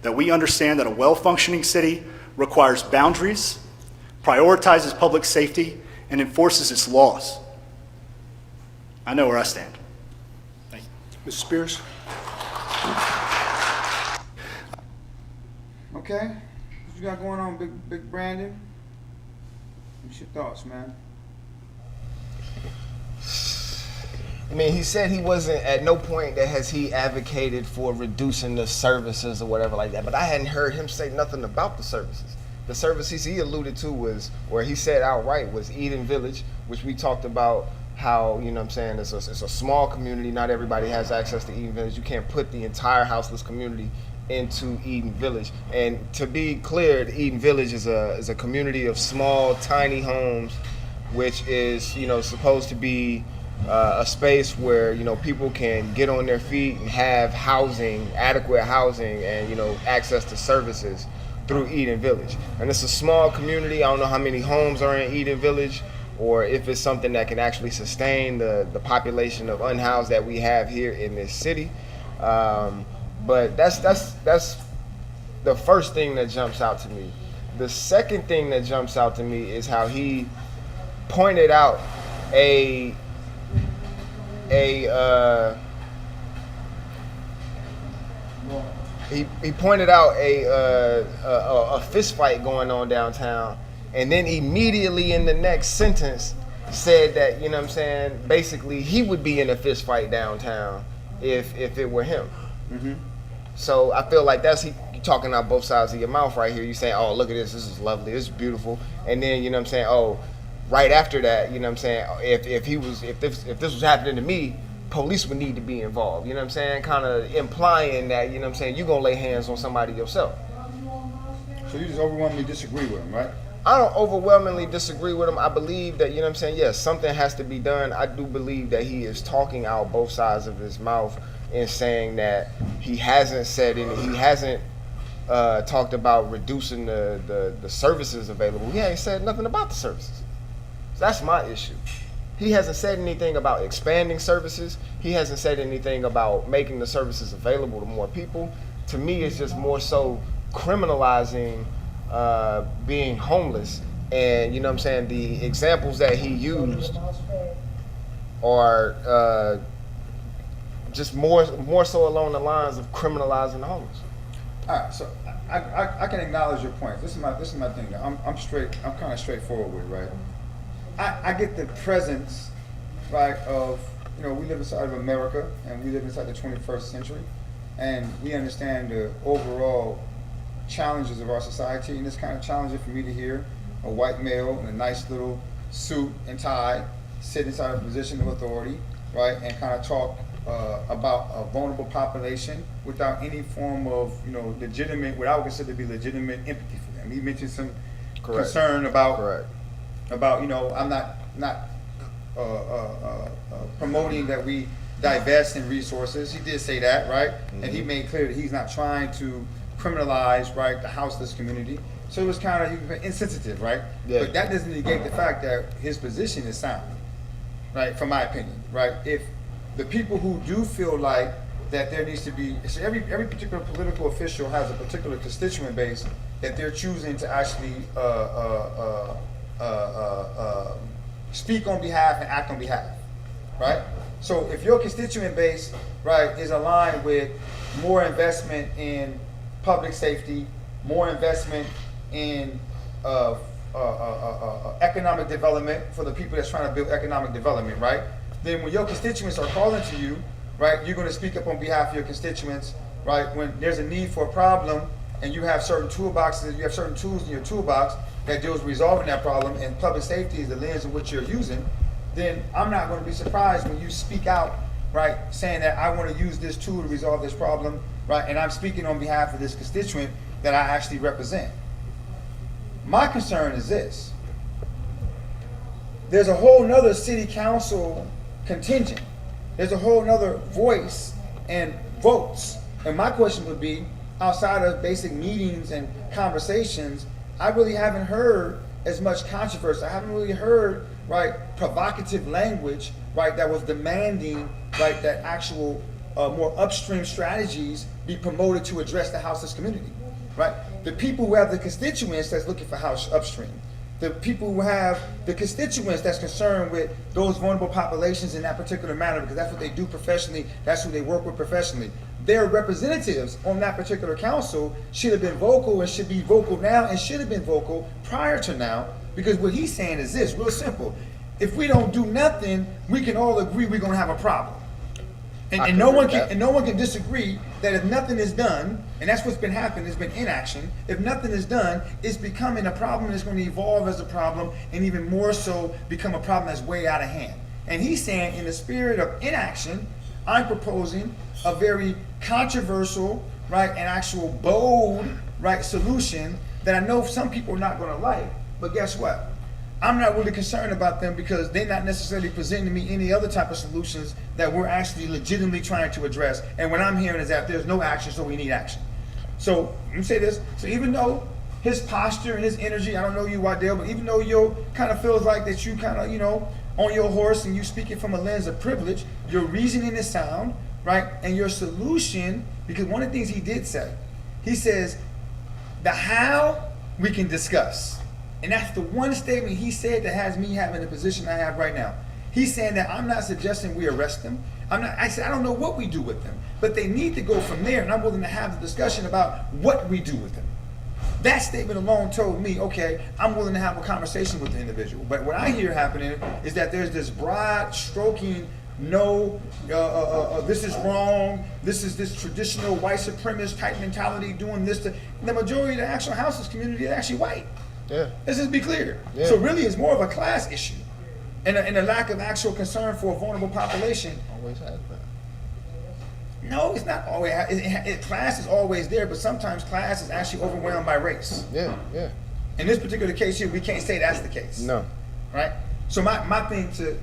Speaker 4: that we understand that a well-functioning city requires boundaries, prioritizes public safety, and enforces its laws. I know where I stand. Thank you.
Speaker 5: Mr. Spears?
Speaker 1: Okay, what you got going on, Big Brandon? What's your thoughts, man?
Speaker 3: I mean, he said he wasn't, at no point that has he advocated for reducing the services or whatever like that, but I hadn't heard him say nothing about the services. The services he alluded to was, or he said outright, was Eden Village, which we talked about how, you know what I'm saying, it's a small community, not everybody has access to Eden Village. You can't put the entire houseless community into Eden Village. And to be clear, Eden Village is a community of small, tiny homes, which is, you know, supposed to be a space where, you know, people can get on their feet and have housing, adequate housing, and, you know, access to services through Eden Village. And it's a small community. I don't know how many homes are in Eden Village, or if it's something that can actually sustain the population of unhoused that we have here in this city. But that's the first thing that jumps out to me. The second thing that jumps out to me is how he pointed out he pointed out a fist fight going on downtown, and then immediately in the next sentence said that, you know what I'm saying, basically he would be in a fist fight downtown if it were him. Mm-hmm. So I feel like you're talking out both sides of your mouth right here. You saying, oh, look at this is lovely, this is beautiful, and then, you know what I'm saying, oh, right after that, you know what I'm saying, if this was happening to me, police would need to be involved. You know what I'm saying? Kind of implying that, you know what I'm saying, you're going to lay hands on somebody yourself.
Speaker 1: So you just overwhelmingly disagree with him, right?
Speaker 3: I don't overwhelmingly disagree with him. I believe that, you know what I'm saying, yes, something has to be done. I do believe that he is talking out both sides of his mouth and saying that he hasn't talked about reducing the services available. He ain't said nothing about the services. So that's my issue. He hasn't said anything about expanding services. He hasn't said anything about making the services available to more people. To me, it's just more so criminalizing being homeless. And, you know what I'm saying, the examples that he used are just more so along the lines of criminalizing the homeless.
Speaker 1: All right, so I can acknowledge your point. This is my thing. I'm kind of straightforward with it, right? I get the presence, right, of, you know, we live inside of America and we live inside the 21st century, and we understand the overall challenges of our society, and it's kind of challenging for me to hear a white male in a nice little suit and tie sit inside a position of authority, right, and kind of talk about a vulnerable population without any form of, you know, legitimate, what I would consider to be legitimate empathy for them. He mentioned some concern about, you know, I'm not promoting that we divest in resources. He did say that, right? Mm-hmm. And he made clear that he's not trying to criminalize, right, the houseless community. So it was kind of insensitive, right? Yeah. But that doesn't negate the fact that his position is sound, right? From my opinion, right? If the people who do feel like that there needs to be, so every particular political official has a particular constituent base that they're choosing to actually speak on behalf and act on behalf, right? So if your constituent base, right, is aligned with more investment in public safety, more investment in economic development for the people that's trying to build economic development, right? Then when your constituents are calling to you, right, you're going to speak up on behalf of your constituents, right? When there's a need for a problem and you have certain toolboxes, you have certain tools in your toolbox that deals with resolving that problem, and public safety is the lens in which you're using, then I'm not going to be surprised when you speak out, right, saying that I want to use this tool to resolve this problem, right, and I'm speaking on behalf of this constituent that I actually represent. My concern is this. There's a whole nother city council contingent. There's a whole nother voice and votes. And my question would be, outside of basic meetings and conversations, I really haven't heard as much controversy. I haven't really heard, right, provocative language, right, that was demanding, right, that actual more upstream strategies be promoted to address the houseless community, right? The people who have the constituents that's looking for house upstream, the people who have the constituents that's concerned with those vulnerable populations in that particular manner, because that's what they do professionally, that's who they work with professionally. Their representatives on that particular council should have been vocal and should be vocal now and should have been vocal prior to now, because what he's saying is this, real simple. If we don't do nothing, we can all agree we're gonna have a problem. And no one can disagree that if nothing is done, and that's what's been happening, it's been inaction. If nothing is done, it's becoming a problem, and it's going to evolve as a problem, and even more so become a problem that's way out of hand. And he's saying, in the spirit of inaction, I'm proposing a very controversial, right, and actual bold, right, solution that I know some people are not going to like. But guess what? I'm not really concerned about them because they're not necessarily presenting me any other type of solutions that we're actually legitimately trying to address. And what I'm hearing is that there's no action, so we need action. So let me say this. So even though his posture and his energy, I don't know you, Waddell, but even though you kind of feels like that you kind of, you know, on your horse and you speaking from a lens of privilege, your reasoning is sound, right? And your solution, because one of the things he did say, he says, the how we can discuss. And that's the one statement he said that has me having the position I have right now. He's saying that I'm not suggesting we arrest them. I said, I don't know what we do with them, but they need to go from there, and I'm willing to have the discussion about what we do with them. That statement alone told me, okay, I'm willing to have a conversation with the individual. But what I hear happening is that there's this broad stroking, no, this is wrong, this is this traditional white supremacist type mentality doing this. The majority of the actual houseless community is actually white.
Speaker 3: Yeah.
Speaker 1: Let's just be clear.
Speaker 3: Yeah.
Speaker 1: So really it's more of a class issue and a lack of actual concern for a vulnerable population.
Speaker 3: Always has been.
Speaker 1: No, it's not always. Class is always there, but sometimes class is actually overwhelmed by race.
Speaker 3: Yeah, yeah.
Speaker 1: In this particular case here, we can't say that's the case.
Speaker 3: No.
Speaker 1: Right? So my thing to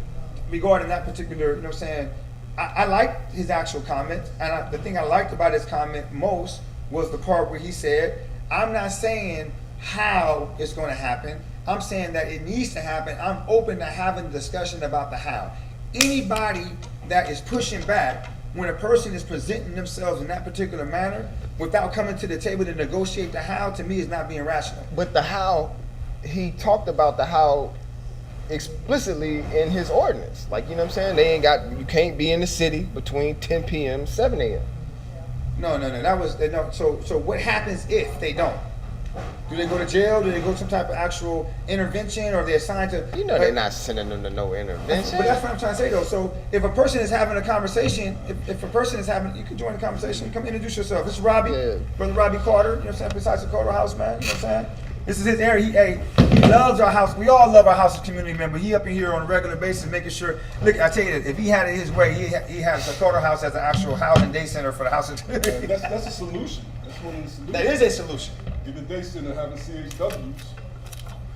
Speaker 1: regarding that particular, you know what I'm saying, I liked his actual comment, and the thing I liked about his comment most was the part where he said, I'm not saying how it's going to happen. I'm saying that it needs to happen. I'm open to having a discussion about the how. Anybody that is pushing back when a person is presenting themselves in that particular manner without coming to the table to negotiate the how, to me, is not being rational.
Speaker 3: But the how, he talked about the how explicitly in his ordinance. Like, you know what I'm saying? You can't be in the city between 10 p.m. 7 a.m.
Speaker 1: No. That was, no. So what happens if they don't? Do they go to jail? Do they go to some type of actual intervention, or are they assigned to?
Speaker 3: You know, they're not sending them to no intervention.
Speaker 1: But that's what I'm trying to say, though. So if a person is having a conversation, if a person is having, you can join the conversation. Come introduce yourself. This is Robbie,
Speaker 3: Yeah.
Speaker 1: Brother Robbie Carter. You know what I'm saying? Besides the Carter House, man. You know what I'm saying? This is his area. He loves our house. We all love our house as community member. He up in here on a regular basis, making sure. Look, I tell you, if he had it his way, he has the Carter House as an actual housing day center for the house.
Speaker 5: That's a solution. That's one of the solutions.
Speaker 1: That is a solution.
Speaker 5: Give a day center having CHWs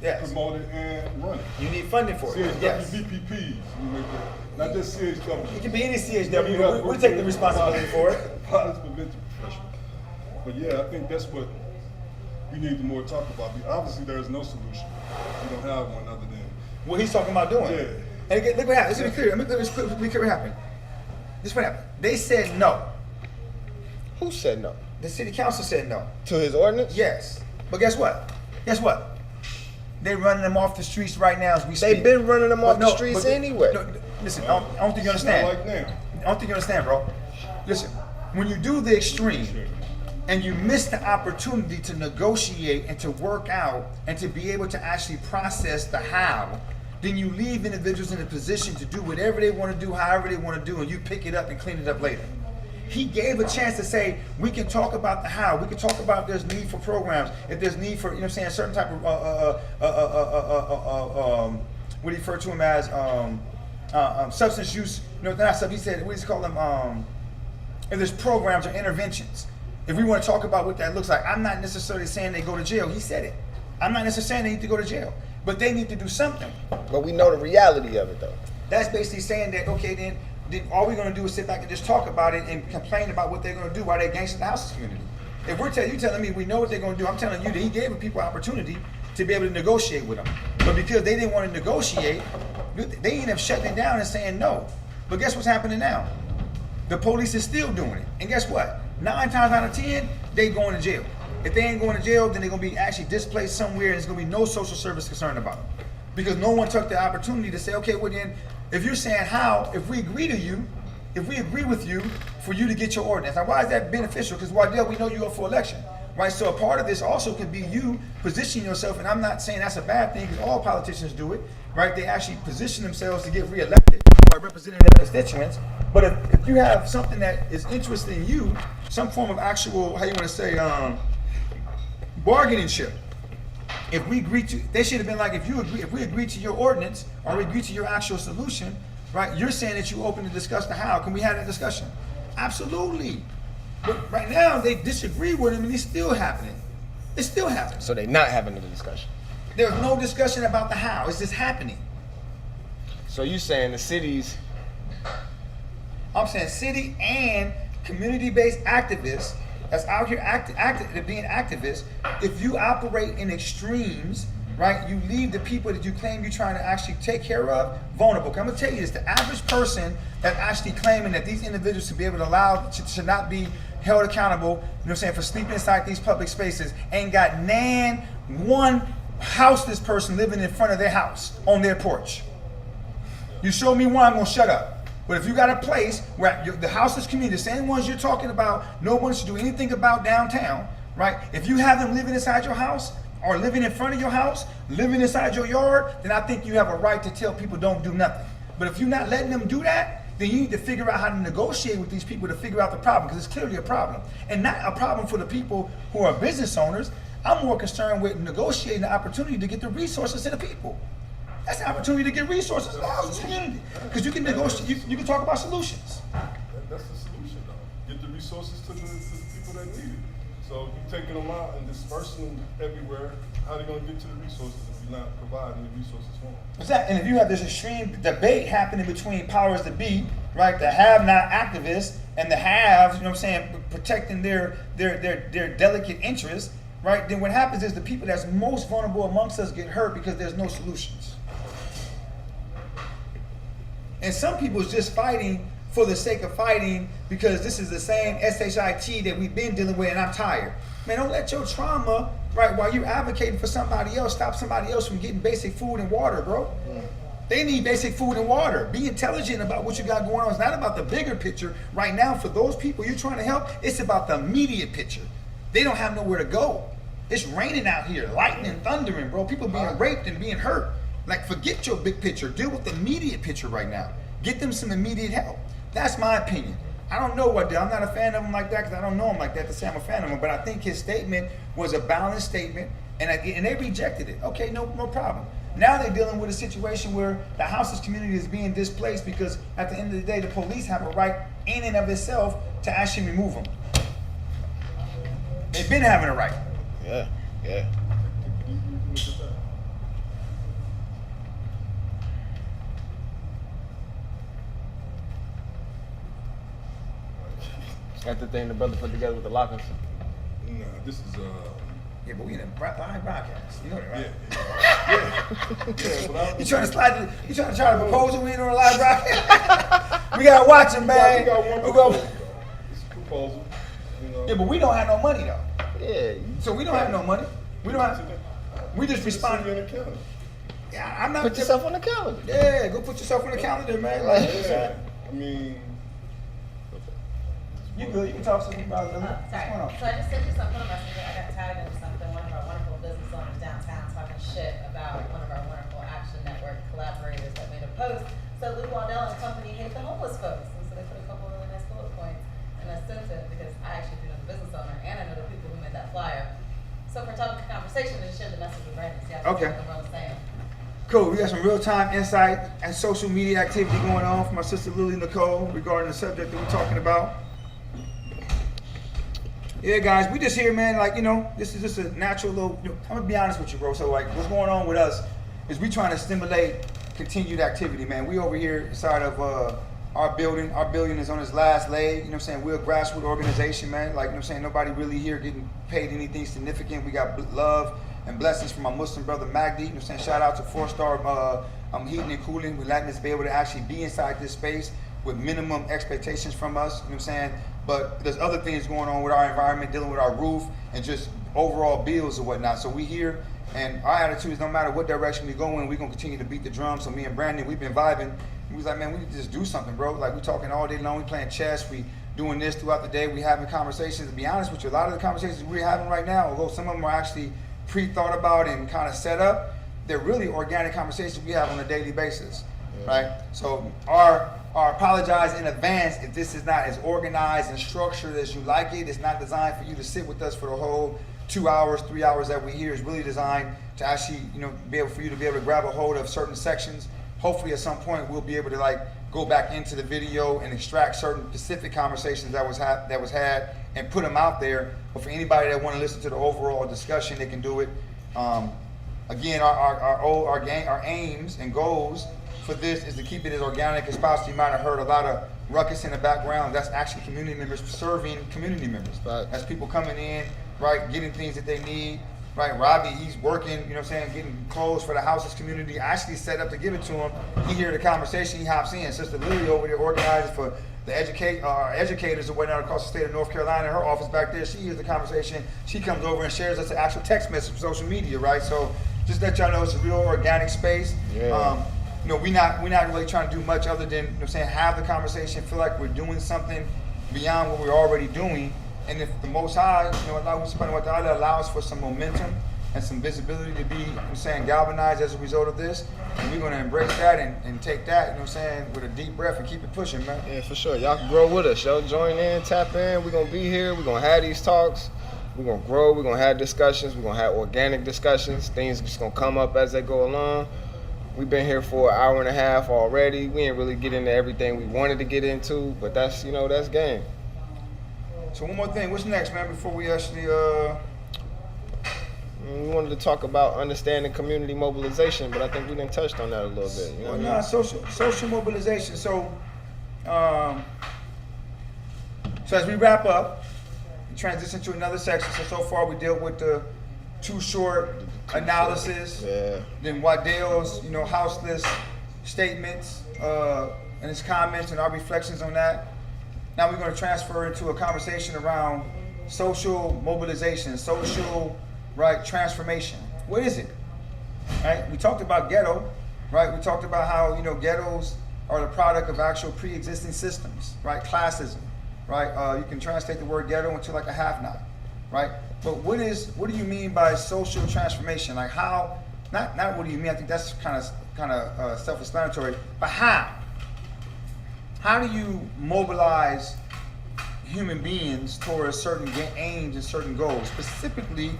Speaker 1: Yes.
Speaker 5: promote it and run it.
Speaker 1: You need funding for it.
Speaker 5: CHW
Speaker 1: Yes.
Speaker 5: BPPs, you make that. Not just CHW.
Speaker 1: It can be any CHW. We take the responsibility for it.
Speaker 5: Violence prevention professional. But yeah, I think that's what we need to more talk about. Obviously, there is no solution. We don't have one other than.
Speaker 1: What he's talking about doing.
Speaker 5: Yeah.
Speaker 1: And again, look what happened. Let's be clear. Let me be clear what happened. This is what happened. They said no.
Speaker 3: Who said no?
Speaker 1: The city council said no.
Speaker 3: To his ordinance?
Speaker 1: Yes. But guess what? Guess what? They're running them off the streets right now as we speak.
Speaker 3: They've been running them off
Speaker 1: But
Speaker 3: the streets anyway.
Speaker 1: No, listen, I don't think you
Speaker 5: It's
Speaker 1: understand.
Speaker 5: not like now.
Speaker 1: I don't think you understand, bro. Listen, when you do the extreme and you miss the opportunity to negotiate and to work out and to be able to actually process the how, then you leave individuals in a position to do whatever they want to do, however they want to do, and you pick it up and clean it up later. He gave a chance to say, we can talk about the how. We can talk about if there's need for programs, if there's need for, you know what I'm saying, certain type of, what do you refer to them as, substance use, no, not substance, he said, what do you call them, if there's programs or interventions. If we want to talk about what that looks like, I'm not necessarily saying they go to jail. He said it. I'm not necessarily saying they need to go to jail, but they need to do something.
Speaker 3: But we know the reality of it, though.
Speaker 1: That's basically saying that, okay, then all we're going to do is sit back and just talk about it and complain about what they're going to do while they're gangster the houses community. If you telling me we know what they're going to do, I'm telling you that he gave people opportunity to be able to negotiate with them. But because they didn't want to negotiate, they ended up shutting it down and saying no. But guess what's happening now? The police is still doing it. And guess what? 9 times out of 10, they going to jail. If they ain't going to jail, then they're going to be actually displaced somewhere, and there's going to be no social service concerned about them. Because no one took the opportunity to say, okay, well then, if you're saying how, if we agree with you for you to get your ordinance. Now, why is that beneficial? Because Waddell, we know you're up for election, right? So a part of this also could be you positioning yourself, and I'm not saying that's a bad thing, because all politicians do it, right? They actually position themselves to get reelected by representing their constituents. But if you have something that is interested in you, some form of actual, how you want to say, bargaining chip. If we agree to, they should have been like, if we agree to your ordinance or we agree to your actual solution, right? You're saying that you're open to discuss the how. Can we have that discussion? Absolutely. But right now they disagree with him, and it's still happening. It's still happening.
Speaker 3: So they're not having the discussion.
Speaker 1: There's no discussion about the how. It's just happening.
Speaker 3: So you saying the cities?
Speaker 1: I'm saying city and community-based activists that's out here being activists. If you operate in extremes, right, you leave the people that you claim you're trying to actually take care of vulnerable. I'm gonna tell you this: the average person that actually claiming that these individuals should be able to should not be held accountable, you know what I'm saying, for sleeping inside these public spaces, ain't got one houseless person living in front of their house on their porch. You show me one, I'm gonna shut up. But if you got a place where the houseless community, the same ones you're talking about, no one should do anything about downtown, right? If you have them living inside your house or living in front of your house, living inside your yard, then I think you have a right to tell people don't do nothing. But if you're not letting them do that, then you need to figure out how to negotiate with these people to figure out the problem, because it's clearly a problem. And not a problem for the people who are business owners. I'm more concerned with negotiating the opportunity to get the resources to the people. That's the opportunity to get resources to the housing community. Because you can negotiate, you can talk about solutions.
Speaker 5: That's the solution, though. Get the resources to the people that need it. So if you're taking them out and dispersing them everywhere, how are they going to get to the resources if you're not providing the resources for them?
Speaker 1: Exactly. And if you have this extreme debate happening between powers that be, right, the have-not activists and the haves, you know what I'm saying, protecting their delicate interests, right, then what happens is the people that's most vulnerable amongst us get hurt because there's no solutions. And some people is just fighting for the sake of fighting because this is the same SHIT that we've been dealing with, and I'm tired. Man, don't let your trauma, right, while you're advocating for somebody else, stop somebody else from getting basic food and water, bro. They need basic food and water. Be intelligent about what you got going on. It's not about the bigger picture. Right now, for those people you're trying to help, it's about the immediate picture. They don't have nowhere to go. It's raining out here, lightning, thundering, bro. People being raped and being hurt. Like, forget your big picture. Deal with the immediate picture right now. Get them some immediate help. That's my opinion. I don't know what I'm not a fan of him like that because I don't know him like that to say I'm a fan of him. But I think his statement was a balanced statement, and they rejected it. Okay, no problem. Now they're dealing with a situation where the houseless community is being displaced because at the end of the day, the police have a right in and of itself to actually remove them. They've been having a right.
Speaker 3: Yeah. That's the thing the brother put together with the lockers.
Speaker 5: Nah, this is
Speaker 1: Yeah, but we in a live broadcast. You know that, right?
Speaker 5: yeah, but
Speaker 1: You trying to try to propose a win on a live broadcast? We gotta watch him, man.
Speaker 5: we got one proposal. It's a proposal. You know.
Speaker 1: Yeah, but we don't have no money though.
Speaker 3: Yeah.
Speaker 1: So we don't have no money. We don't have. We just respond. Yeah, I'm not.
Speaker 3: Put yourself on the calendar.
Speaker 1: Yeah, go put yourself on the calendar, man. Like,
Speaker 5: Yeah, I mean.
Speaker 1: you good? You can talk to me about it.
Speaker 6: Sorry.
Speaker 1: What's going on?
Speaker 6: So I just sent you something on Messenger. I got tagged into something. One of our wonderful business owners downtown talking shit about one of our wonderful Action Network collaborators that made a post. So Lou Waddell and company hate the homeless folks. And so they put a couple really nice bullet points. And I sent it because I actually do know the business owner and I know the people who made that flyer. So for topic of conversation, just share the message with Brandon. See how
Speaker 1: Okay.
Speaker 6: what I'm saying.
Speaker 1: Cool. We got some real-time insight and social media activity going on from our sister Lily Nicole regarding the subject that we're talking about. Yeah, guys, we just here, man. Like, you know, this is just a natural little. I'm gonna be honest with you, bro. So, like, what's going on with us is we trying to stimulate continued activity, man. We over here inside of our building. Our building is on its last leg. You know what I'm saying? We're a grassroots organization, man. Like, you know what I'm saying? Nobody really here getting paid anything significant. We got love and blessings from my Muslim brother Magdi. You know what I'm saying? Shout out to 4-star heating and cooling. We're letting us be able to actually be inside this space with minimum expectations from us. You know what I'm saying? But there's other things going on with our environment, dealing with our roof and just overall bills or whatnot. So we here, and our attitude is no matter what direction we go in, we're gonna continue to beat the drum. So me and Brandon, we've been vibing. We was like, man, we need to just do something, bro. Like we talking all day long, we playing chess, we doing this throughout the day, we having conversations. To be honest with you, a lot of the conversations we're having right now, although some of them are actually pre-thought about and kind of set up, they're really organic conversations we have on a daily basis, right? So our apologize in advance if this is not as organized and structured as you like it. It's not designed for you to sit with us for the whole 2 hours, 3 hours that we're here. It's really designed to actually, be able for you to be able to grab a hold of certain sections. Hopefully at some point we'll be able to like go back into the video and extract certain specific conversations that was had and put them out there. But for anybody that want to listen to the overall discussion, they can do it. Again, our aims and goals for this is to keep it as organic as possible. You might have heard a lot of ruckus in the background. That's actually community members serving community members.
Speaker 3: Right.
Speaker 1: That's people coming in, right, getting things that they need. Right, Robbie, he's working, getting clothes for the house's community. I actually set up to give it to him. He hear the conversation, he hops in. Sister Lily over there organizes for the educators or whatnot across the state of North Carolina. Her office back there, she hears the conversation. She comes over and shares us an actual text message from social media, right? So just let y'all know it's a real organic space.
Speaker 3: Yeah.
Speaker 1: We're not really trying to do much other than have the conversation, feel like we're doing something beyond what we're already doing. And if the Most High, Allah subhanahu wa ta'ala allows for some momentum and some visibility to be, galvanized as a result of this, and we're gonna embrace that and take that, with a deep breath and keep it pushing, man.
Speaker 3: Yeah, for sure. Y'all can grow with us. Y'all join in, tap in. We're gonna be here. We're gonna have these talks. We're gonna grow. We're gonna have discussions. We're gonna have organic discussions. Things just gonna come up as they go along. We've been here for an hour and a half already. We ain't really get into everything we wanted to get into, but that's that's game.
Speaker 1: So one more thing, what's next, man, before we actually,
Speaker 3: We wanted to talk about understanding community mobilization, but I think we done touched on that a little bit. You know what I mean?
Speaker 1: social mobilization. So, so as we wrap up, we transition to another section. So far we dealt with the Too Short analysis, then Waddell's, houseless statements, and his comments and our reflections on that. Now we're going to transfer into a conversation around social mobilization, social, transformation. What is it? Right? We talked about ghetto, right? We talked about how, ghettos are the product of actual pre-existing systems, right? Classism, right? You can translate the word ghetto into like a half-knot, right? But what do you mean by social transformation? Like how, not what do you mean? I think that's kind of self-explanatory, but how? How do you mobilize human beings towards certain aims and certain goals? Specifically,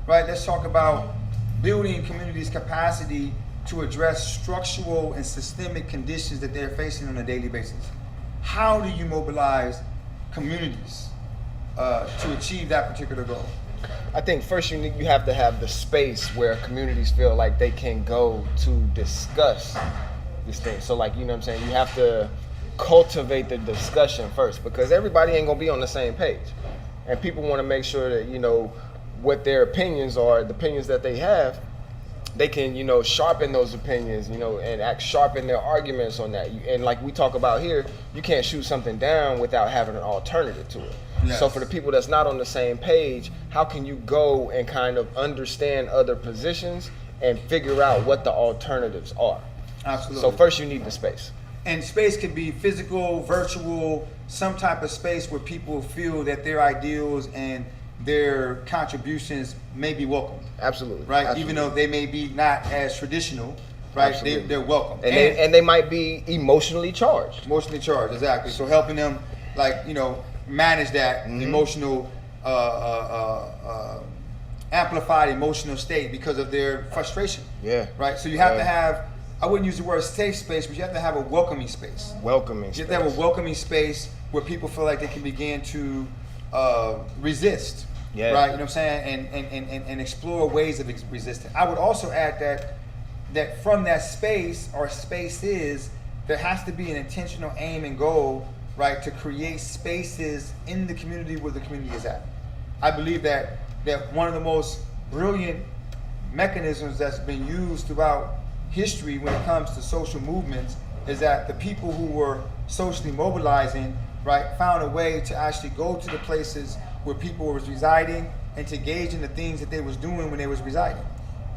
Speaker 1: let's talk about building communities' capacity to address structural and systemic conditions that they're facing on a daily basis. How do you mobilize communities to achieve that particular goal?
Speaker 3: I think first you have to have the space where communities feel like they can go to discuss this thing. So you have to cultivate the discussion first, because everybody ain't gonna be on the same page, and people want to make sure that what their opinions are, the opinions that they have, they can sharpen those opinions, and sharpen their arguments on that. And like we talk about here, you can't shoot something down without having an alternative to it. Yes. So for the people that's not on the same page, how can you go and kind of understand other positions and figure out what the alternatives are?
Speaker 1: Absolutely.
Speaker 3: So first you need the space.
Speaker 1: And space could be physical, virtual, some type of space where people feel that their ideals and their contributions may be welcomed.
Speaker 3: Absolutely.
Speaker 1: Right?
Speaker 3: Absolutely.
Speaker 1: Even though they may be not as traditional, right? They're welcome.
Speaker 3: And they might be emotionally charged.
Speaker 1: Emotionally charged, exactly. So helping them, manage that emotional, amplified emotional state because of their frustration.
Speaker 3: Yeah.
Speaker 1: Right? So you have to have, I wouldn't use the word safe space, but you have to have a welcoming space. You have to have a welcoming space where people feel like they can begin to resist.
Speaker 3: Yeah.
Speaker 1: Right? You know what I'm saying? And explore ways of resisting. I would also add that from that space or spaces, there has to be an intentional aim and goal, right, to create spaces in the community where the community is at. I believe that one of the most brilliant mechanisms that's been used throughout history when it comes to social movements is that the people who were socially mobilizing, right, found a way to actually go to the places where people were residing and to engage in the things that they was doing when they was residing.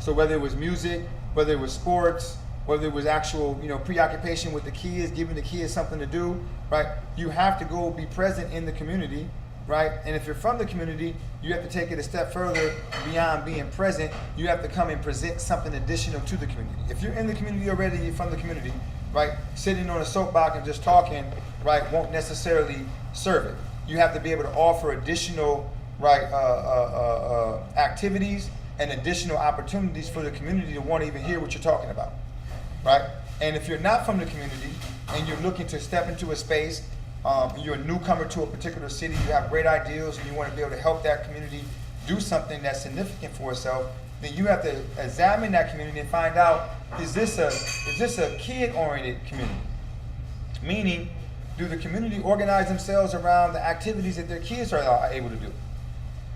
Speaker 1: So whether it was music, whether it was sports, whether it was actual, preoccupation with the kids, giving the kids something to do, right? You have to go be present in the community, right? And if you're from the community, you have to take it a step further beyond being present. You have to come and present something additional to the community. If you're in the community already, you're from the community, right? Sitting on a soapbox and just talking, right, won't necessarily serve it. You have to be able to offer additional, right, activities and additional opportunities for the community to want to even hear what you're talking about, right? And if you're not from the community and you're looking to step into a space, you're a newcomer to a particular city, you have great ideals and you want to be able to help that community do something that's significant for itself, then you have to examine that community and find out, is this a kid-oriented community? Meaning, do the community organize themselves around the activities that their kids are able to do,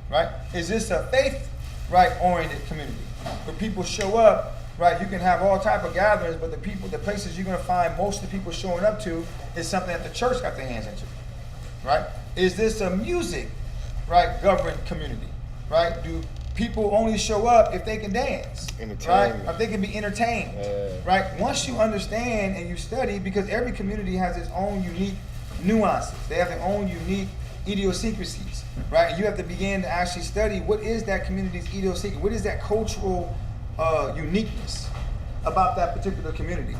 Speaker 1: right? Is this a faith, right, oriented community where people show up, right? You can have all type of gatherings, but the places you're going to find most of the people showing up to is something that the church got their hands into, right? Is this a music, right, governed community, right? Do people only show up if they can dance, right? Or if they can be entertained, right? Once you understand and you study, because every community has its own unique nuances. They have their own unique idiosyncrasies, right? And you have to begin to actually study what is that community's idiosyncrasy, what is that cultural uniqueness about that particular community.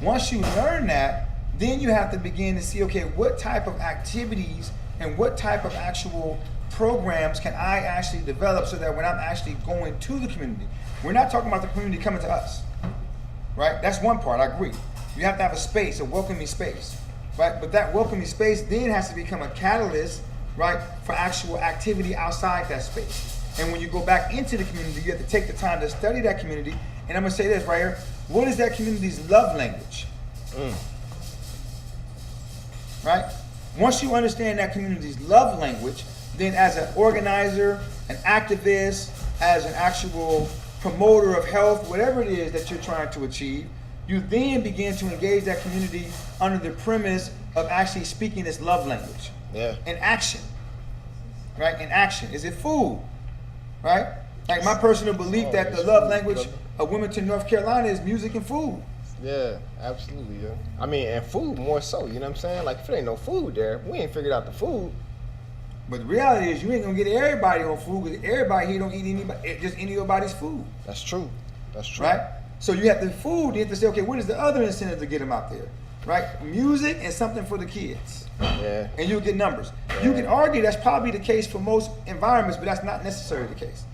Speaker 1: Once you learn that, then you have to begin to see, okay, what type of activities and what type of actual programs can I actually develop so that when I'm actually going to the community, we're not talking about the community coming to us, right? That's one part, I agree. You have to have a space, a welcoming space, right? But that welcoming space then has to become a catalyst, right, for actual activity outside that space. And when you go back into the community, you have to take the time to study that community. And I'm gonna say this right here, what is that community's love language? Right? Once you understand that community's love language, then as an organizer, an activist, as an actual promoter of health, whatever it is that you're trying to achieve, you then begin to engage that community under the premise of actually speaking this love language.
Speaker 3: Yeah.
Speaker 1: In action. Right? In action. Is it food? Right? Like my personal belief that the love language of Wilmington, North Carolina is music and food.
Speaker 3: Yeah, absolutely, yeah. I mean, and food more so, you know what I'm saying? Like, if there ain't no food there, we ain't figured out the food.
Speaker 1: But the reality is, you ain't gonna get everybody on food because everybody here don't eat just anybody's food.
Speaker 3: That's true. That's true.
Speaker 1: Right? So you have the food, you have to say, okay, what is the other incentive to get them out there? Right? Music and something for the kids.
Speaker 3: Yeah.
Speaker 1: And you'll get numbers.
Speaker 3: Yeah.
Speaker 1: You can argue that's probably the case for most environments, but that's not necessarily the case.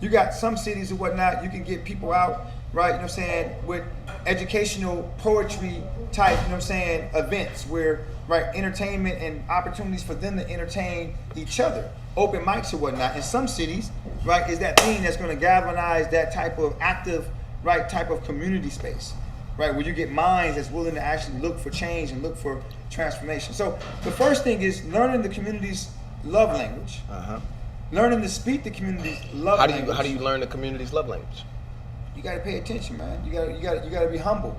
Speaker 1: You got some cities and whatnot, you can get people out, right, you know what I'm saying, with educational poetry type, you know what I'm saying, events where, right, entertainment and opportunities for them to entertain each other, open mics or whatnot. In some cities, right, is that thing that's going to galvanize that type of active, right, type of community space, right, where you get minds that's willing to actually look for change and look for transformation. So the first thing is learning the community's love language. Learning to speak the community's love language.
Speaker 3: How do you learn the community's love language?
Speaker 1: You got to pay attention, man. You got to be humble.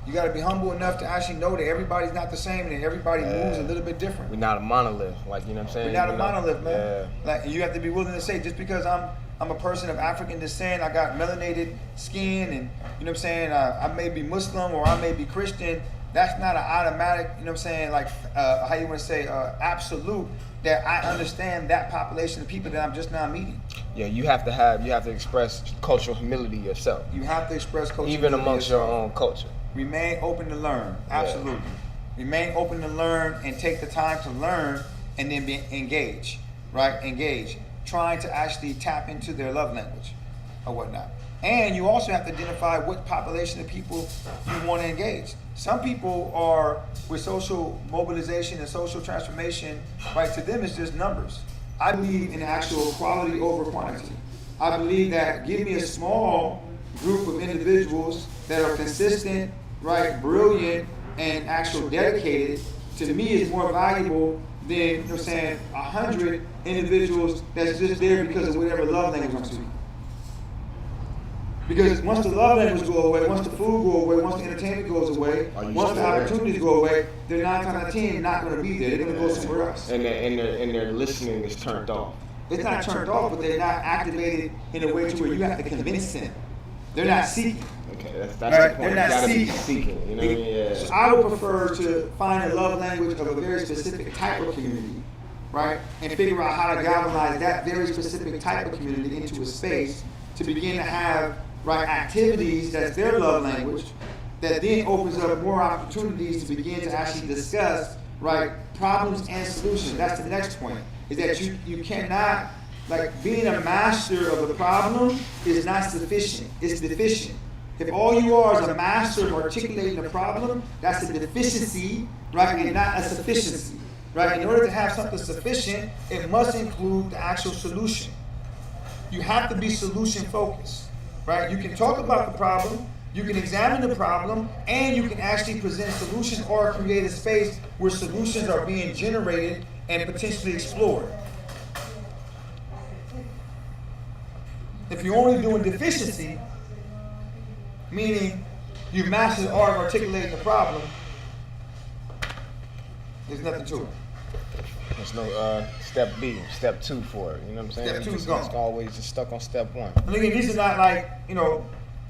Speaker 1: You got to be humble enough to actually know that everybody's not the same and everybody moves a little bit different.
Speaker 3: We're not a monolith, like, you know what I'm saying?
Speaker 1: We're not a monolith, man.
Speaker 3: Yeah.
Speaker 1: Like, you have to be willing to say, just because I'm a person of African descent, I got melanated skin, and you know what I'm saying, I may be Muslim or I may be Christian, that's not an automatic, you know what I'm saying, like, how you want to say, absolute, that I understand that population of people that I'm just now meeting.
Speaker 3: Yeah, you have to express cultural humility yourself.
Speaker 1: You have to express cultural
Speaker 3: even
Speaker 1: humility
Speaker 3: amongst
Speaker 1: yourself.
Speaker 3: your own culture.
Speaker 1: Remain open to learn, absolutely. Remain open to learn and take the time to learn and then engage, right? Engage. Trying to actually tap into their love language or whatnot. And you also have to identify what population of people you want to engage. Some people are, with social mobilization and social transformation, right, to them it's just numbers. I believe in actual quality over quantity. I believe that give me a small group of individuals that are consistent, right, brilliant, and actual dedicated, to me is more valuable than, you know what I'm saying, 100 individuals that's just there because of whatever love language I'm speaking. Because once the love language go away, once the food go away, once the entertainment goes away, once the opportunities go away, they're 9 times out of 10 not going to be there. They're going to go somewhere else.
Speaker 3: And their listening is turned off.
Speaker 7: It's not turned off, but they're not activated in a way to where you have to convince them. They're not seeking.
Speaker 3: Okay, that's
Speaker 7: Right?
Speaker 3: the point.
Speaker 7: They're
Speaker 3: You
Speaker 7: not
Speaker 3: gotta be
Speaker 7: seeking.
Speaker 3: seeking. You know what I mean? Yeah.
Speaker 7: So I would prefer to find a love language of a very specific type of community, right? And figure out how to galvanize that very specific type of community into a space to begin to have, right, activities that's their love language that then opens up more opportunities to begin to actually discuss, right, problems and solutions. That's the next point, is that you cannot, like, being a master of a problem is not sufficient. It's deficient. If all you are is a master of articulating a problem, that's a deficiency, right, and not a sufficiency, right? In order to have something sufficient, it must include the actual solution. You have to be solution focused, right? You can talk about the problem, you can examine the problem, and you can actually present solutions or create a space where solutions are being generated and potentially explored. If you're only doing deficiency, meaning you've mastered the art of articulating the problem, there's nothing to it.
Speaker 3: There's no step B, step 2 for it. You know what I'm saying?
Speaker 7: Step 2 is
Speaker 3: It's
Speaker 7: gone.
Speaker 3: always just stuck on step 1.
Speaker 7: And again, these are not like,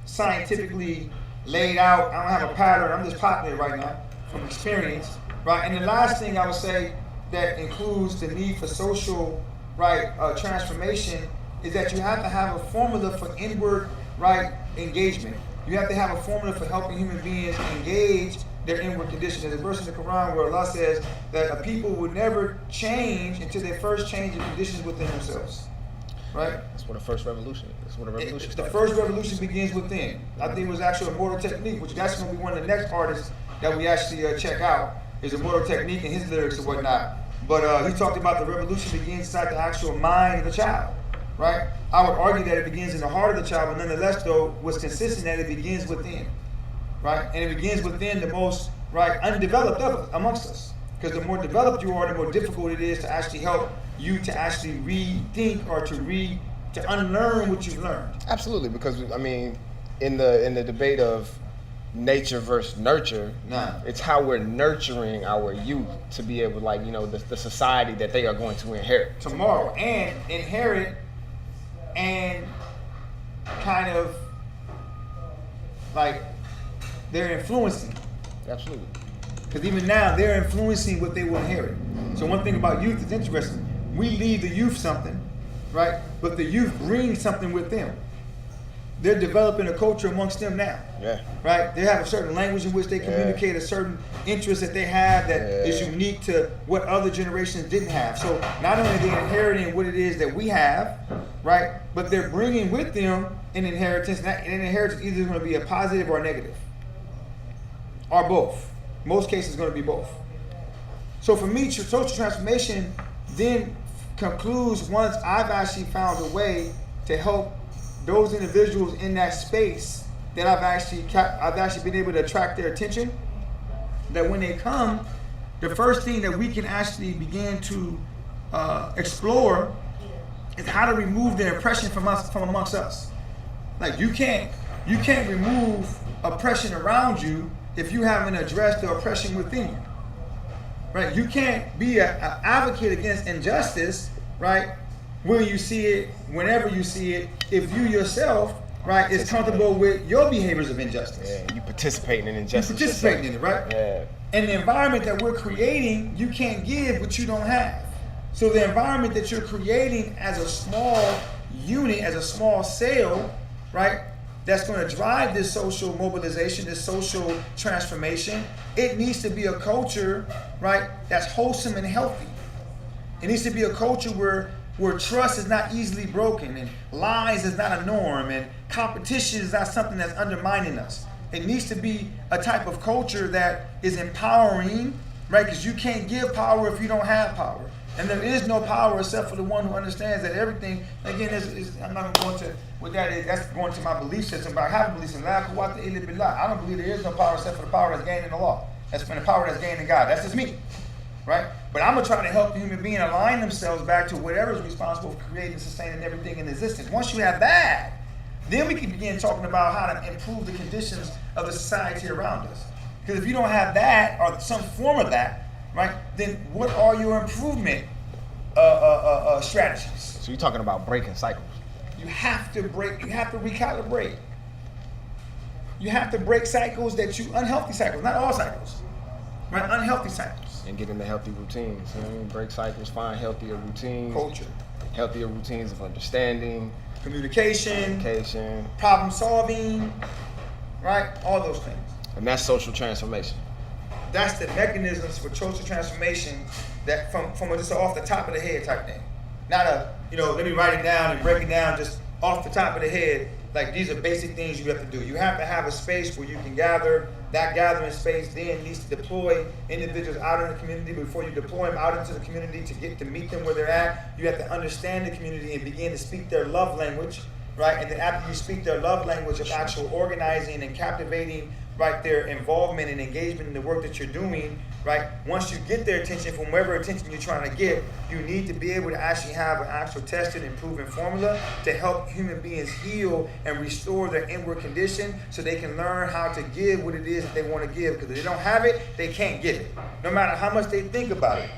Speaker 7: scientifically laid out. I don't have a pattern. I'm just popping it right now from experience, right? And the last thing I would say that includes the need for social, right, transformation is that you have to have a formula for inward, right, engagement. You have to have a formula for helping human beings engage their inward condition. There's a verse in the Quran where Allah says that a people would never change until they first change the conditions within themselves. Right?
Speaker 3: That's what the first revolution is. That's what a revolution
Speaker 7: The
Speaker 3: starts.
Speaker 7: first revolution begins within. I think it was actually Immortal Technique, which that's going to be one of the next artists that we actually check out, is Immortal Technique and his lyrics and whatnot. But he talked about the revolution begins inside the actual mind of the child, right? I would argue that it begins in the heart of the child, but nonetheless, though, what's consistent that it begins within, right? And it begins within the most, right, undeveloped of us, amongst us. Because the more developed you are, the more difficult it is to actually help you to actually rethink or to unlearn what you've learned.
Speaker 3: Absolutely, because I mean, in the debate of nature versus nurture, it's how we're nurturing our youth to be able, like, the society that they are going to inherit
Speaker 7: Tomorrow, and inherit and kind of like they're influencing.
Speaker 3: Absolutely.
Speaker 7: Because even now, they're influencing what they will inherit. So one thing about youth is interesting. We leave the youth something, right? But the youth bring something with them. They're developing a culture amongst them now.
Speaker 3: Yeah.
Speaker 7: Right? They have a certain language in which they communicate, a certain interest that they have that is unique to what other generations didn't have. So not only are they inheriting what it is that we have, right? But they're bringing with them an inheritance. And an inheritance either going to be a positive or a negative. Or both. Most cases it's going to be both. So for me, social transformation then concludes once I've actually found a way to help those individuals in that space that I've actually been able to attract their attention. That when they come, the first thing that we can actually begin to explore is how to remove the oppression from amongst us. Like you can't remove oppression around you if you haven't addressed the oppression within you, right? You can't be an advocate against injustice, right, when you see it, whenever you see it, if you yourself, right, is comfortable with your behaviors of injustice.
Speaker 3: Yeah, you participating in injustice.
Speaker 7: You participating in it, right?
Speaker 3: Yeah.
Speaker 7: And the environment that we're creating, you can't give what you don't have. So the environment that you're creating as a small unit, as a small cell, right, that's going to drive this social mobilization, this social transformation, it needs to be a culture, right, that's wholesome and healthy. It needs to be a culture where trust is not easily broken and lies is not a norm and competition is not something that's undermining us. It needs to be a type of culture that is empowering, right, because you can't give power if you don't have power. And there is no power except for the one who understands that everything, again, I'm not going to, what that is, that's going to my belief system, but I have a belief system. I don't believe there is no power except for the power that's gained in the law. That's been the power that's gained in God. That's just me, right? But I'm going to try to help the human being align themselves back to whatever is responsible for creating and sustaining everything in existence. Once you have that, then we can begin talking about how to improve the conditions of the society around us. Because if you don't have that, or some form of that, right, then what are your improvement strategies.
Speaker 3: So you're talking about breaking cycles.
Speaker 7: You have to recalibrate. You have to break cycles unhealthy cycles, not all cycles, right? Unhealthy cycles.
Speaker 3: And get into healthy routines. You know what I mean? Break cycles, find healthier routines.
Speaker 7: Culture,
Speaker 3: Healthier routines of understanding,
Speaker 7: communication, problem solving, right? All those things.
Speaker 3: And that's social transformation.
Speaker 7: That's the mechanisms for social transformation that from just off the top of the head type thing. Not let me write it down and break it down just off the top of the head. Like, these are basic things you have to do. You have to have a space where you can gather. That gathering space then needs to deploy individuals out in the community. Before you deploy them out into the community to get to meet them where they're at, you have to understand the community and begin to speak their love language, right? And then after you speak their love language of actual organizing and captivating, right, their involvement and engagement in the work that you're doing, right? Once you get their attention from wherever attention you're trying to get, you need to be able to actually have an actual tested and proven formula to help human beings heal and restore their inward condition so they can learn how to give what it is that they want to give. Because if they don't have it, they can't give it, no matter how much they think about it.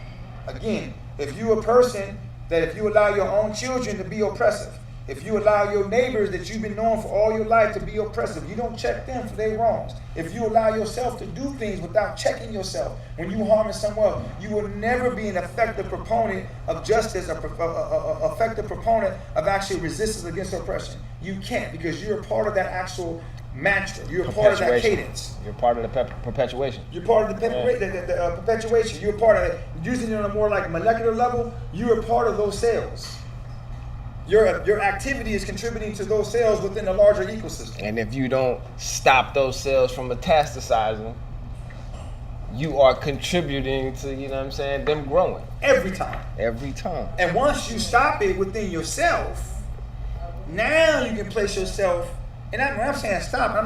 Speaker 7: Again, if you're a person that if you allow your own children to be oppressive, if you allow your neighbors that you've been knowing for all your life to be oppressive, you don't check them for their wrongs. If you allow yourself to do things without checking yourself, when you harming someone else, you will never be an effective proponent of justice, effective proponent of actual resistance against oppression. You can't, because you're a part of that actual mantra. You're a part of that cadence.
Speaker 3: You're part of the perpetuation.
Speaker 7: You're part of the perpetuation. You're part of it. Using it on a more like molecular level, you're a part of those cells. Your activity is contributing to those cells within a larger ecosystem.
Speaker 3: And if you don't stop those cells from metastasizing, you are contributing to, them growing.
Speaker 7: Every time.
Speaker 3: Every time.
Speaker 7: And once you stop it within yourself, now you can place yourself, and when I'm saying stop, we're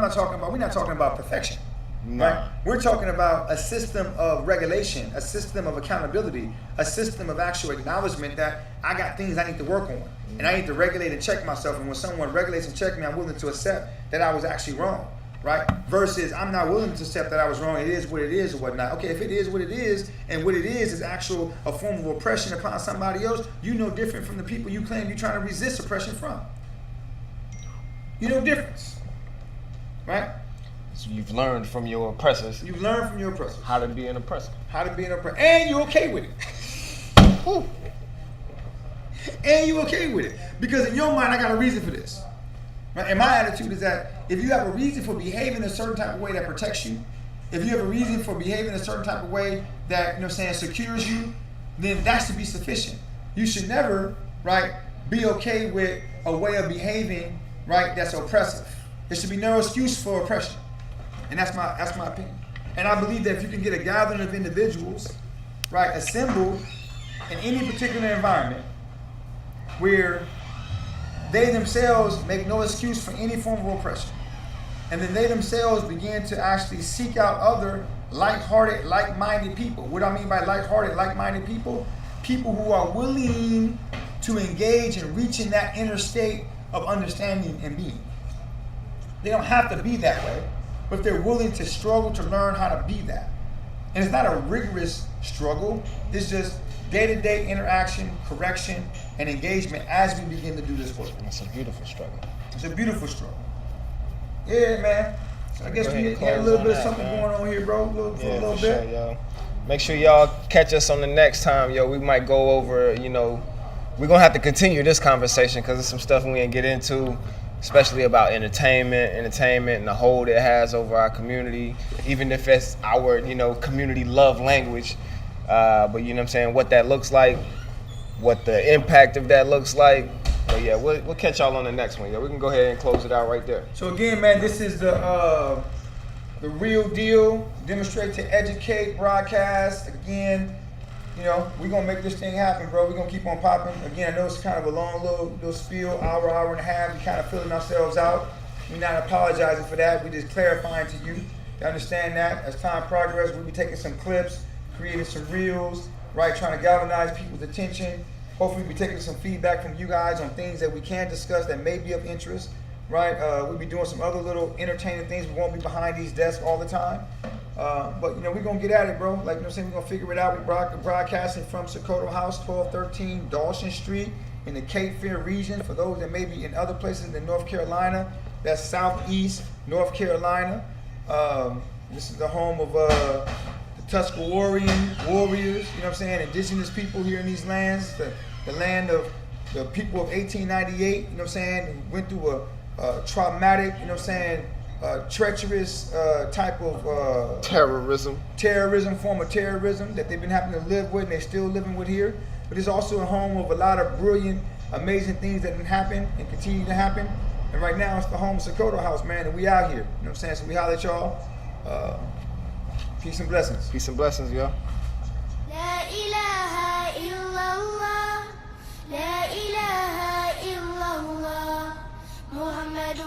Speaker 7: not talking about perfection.
Speaker 3: No.
Speaker 7: Right? We're talking about a system of regulation, a system of accountability, a system of actual acknowledgement that I got things I need to work on. And I need to regulate and check myself. And when someone regulates and checks me, I'm willing to accept that I was actually wrong, right? Versus I'm not willing to accept that I was wrong. It is what it is or whatnot. Okay, if it is what it is, and what it is actual a form of oppression upon somebody else, you know different from the people you claim you're trying to resist oppression from. You know difference, right?
Speaker 3: So you've learned from your oppressors.
Speaker 7: You've learned from your oppressors.
Speaker 3: How to be an oppressor.
Speaker 7: How to be an oppressor. And you're okay with it. Ooh. And you're okay with it. Because in your mind, I got a reason for this. Right? And my attitude is that if you have a reason for behaving a certain type of way that protects you, if you have a reason for behaving a certain type of way that, secures you, then that should be sufficient. You should never, right, be okay with a way of behaving, right, that's oppressive. There should be no excuse for oppression. And that's my opinion. And I believe that if you can get a gathering of individuals, right, assembled in any particular environment where they themselves make no excuse for any form of oppression, and then they themselves begin to actually seek out other like-hearted, like-minded people. What I mean by like-hearted, like-minded people? People who are willing to engage and reach in that inner state of understanding and being. They don't have to be that way, but they're willing to struggle to learn how to be that. And it's not a rigorous struggle. It's just day-to-day interaction, correction, and engagement as we begin to do this work.
Speaker 3: It's a beautiful struggle.
Speaker 7: It's a beautiful struggle. Yeah, man. So I guess we had a little bit of something going on here, bro. A little bit.
Speaker 3: Sure, yo. Make sure y'all catch us on the next time, yo. We might go over, we're going to have to continue this conversation because there's some stuff we ain't get into, especially about entertainment and the hold it has over our community, even if it's our, community love language. But what that looks like, what the impact of that looks like. But yeah, we'll catch y'all on the next one. Yeah, we can go ahead and close it out right there.
Speaker 7: So again, man, this is the real deal. Demonstrate to educate broadcast. Again, we're gonna make this thing happen, bro. We're gonna keep on popping. Again, I know it's kind of a long little spiel, hour and a half. We kind of filling ourselves out. We're not apologizing for that. We're just clarifying to you to understand that as time progresses, we'll be taking some clips, creating some reels, right? Trying to galvanize people's attention. Hopefully we'll be taking some feedback from you guys on things that we can discuss that may be of interest, right? We'll be doing some other little entertaining things. We won't be behind these desks all the time. But you know, we're gonna get at it, bro. Like, you know what I'm saying, we're gonna figure it out. We're broadcasting from Sokoto House, 1213 Dawson Street in the Cape Fear region. For those that may be in other places in North Carolina, that's southeast North Carolina. This is the home of the Tuscarorean warriors, you know what I'm saying, indigenous people here in these lands, the land of the people of 1898, you know what I'm saying, who went through a traumatic, you know what I'm saying, treacherous type of terrorism, form of terrorism that they've been having to live with and they're still living with here. But it's also a home of a lot of brilliant, amazing things that can happen and continue to happen. And right now it's the home of Sokoto House, man, and we out here, you know what I'm saying, so we holler at y'all. Peace and blessings.
Speaker 3: Peace and blessings, y'all.
Speaker 8: لا إله إلا الله لا إله إلا الله محمد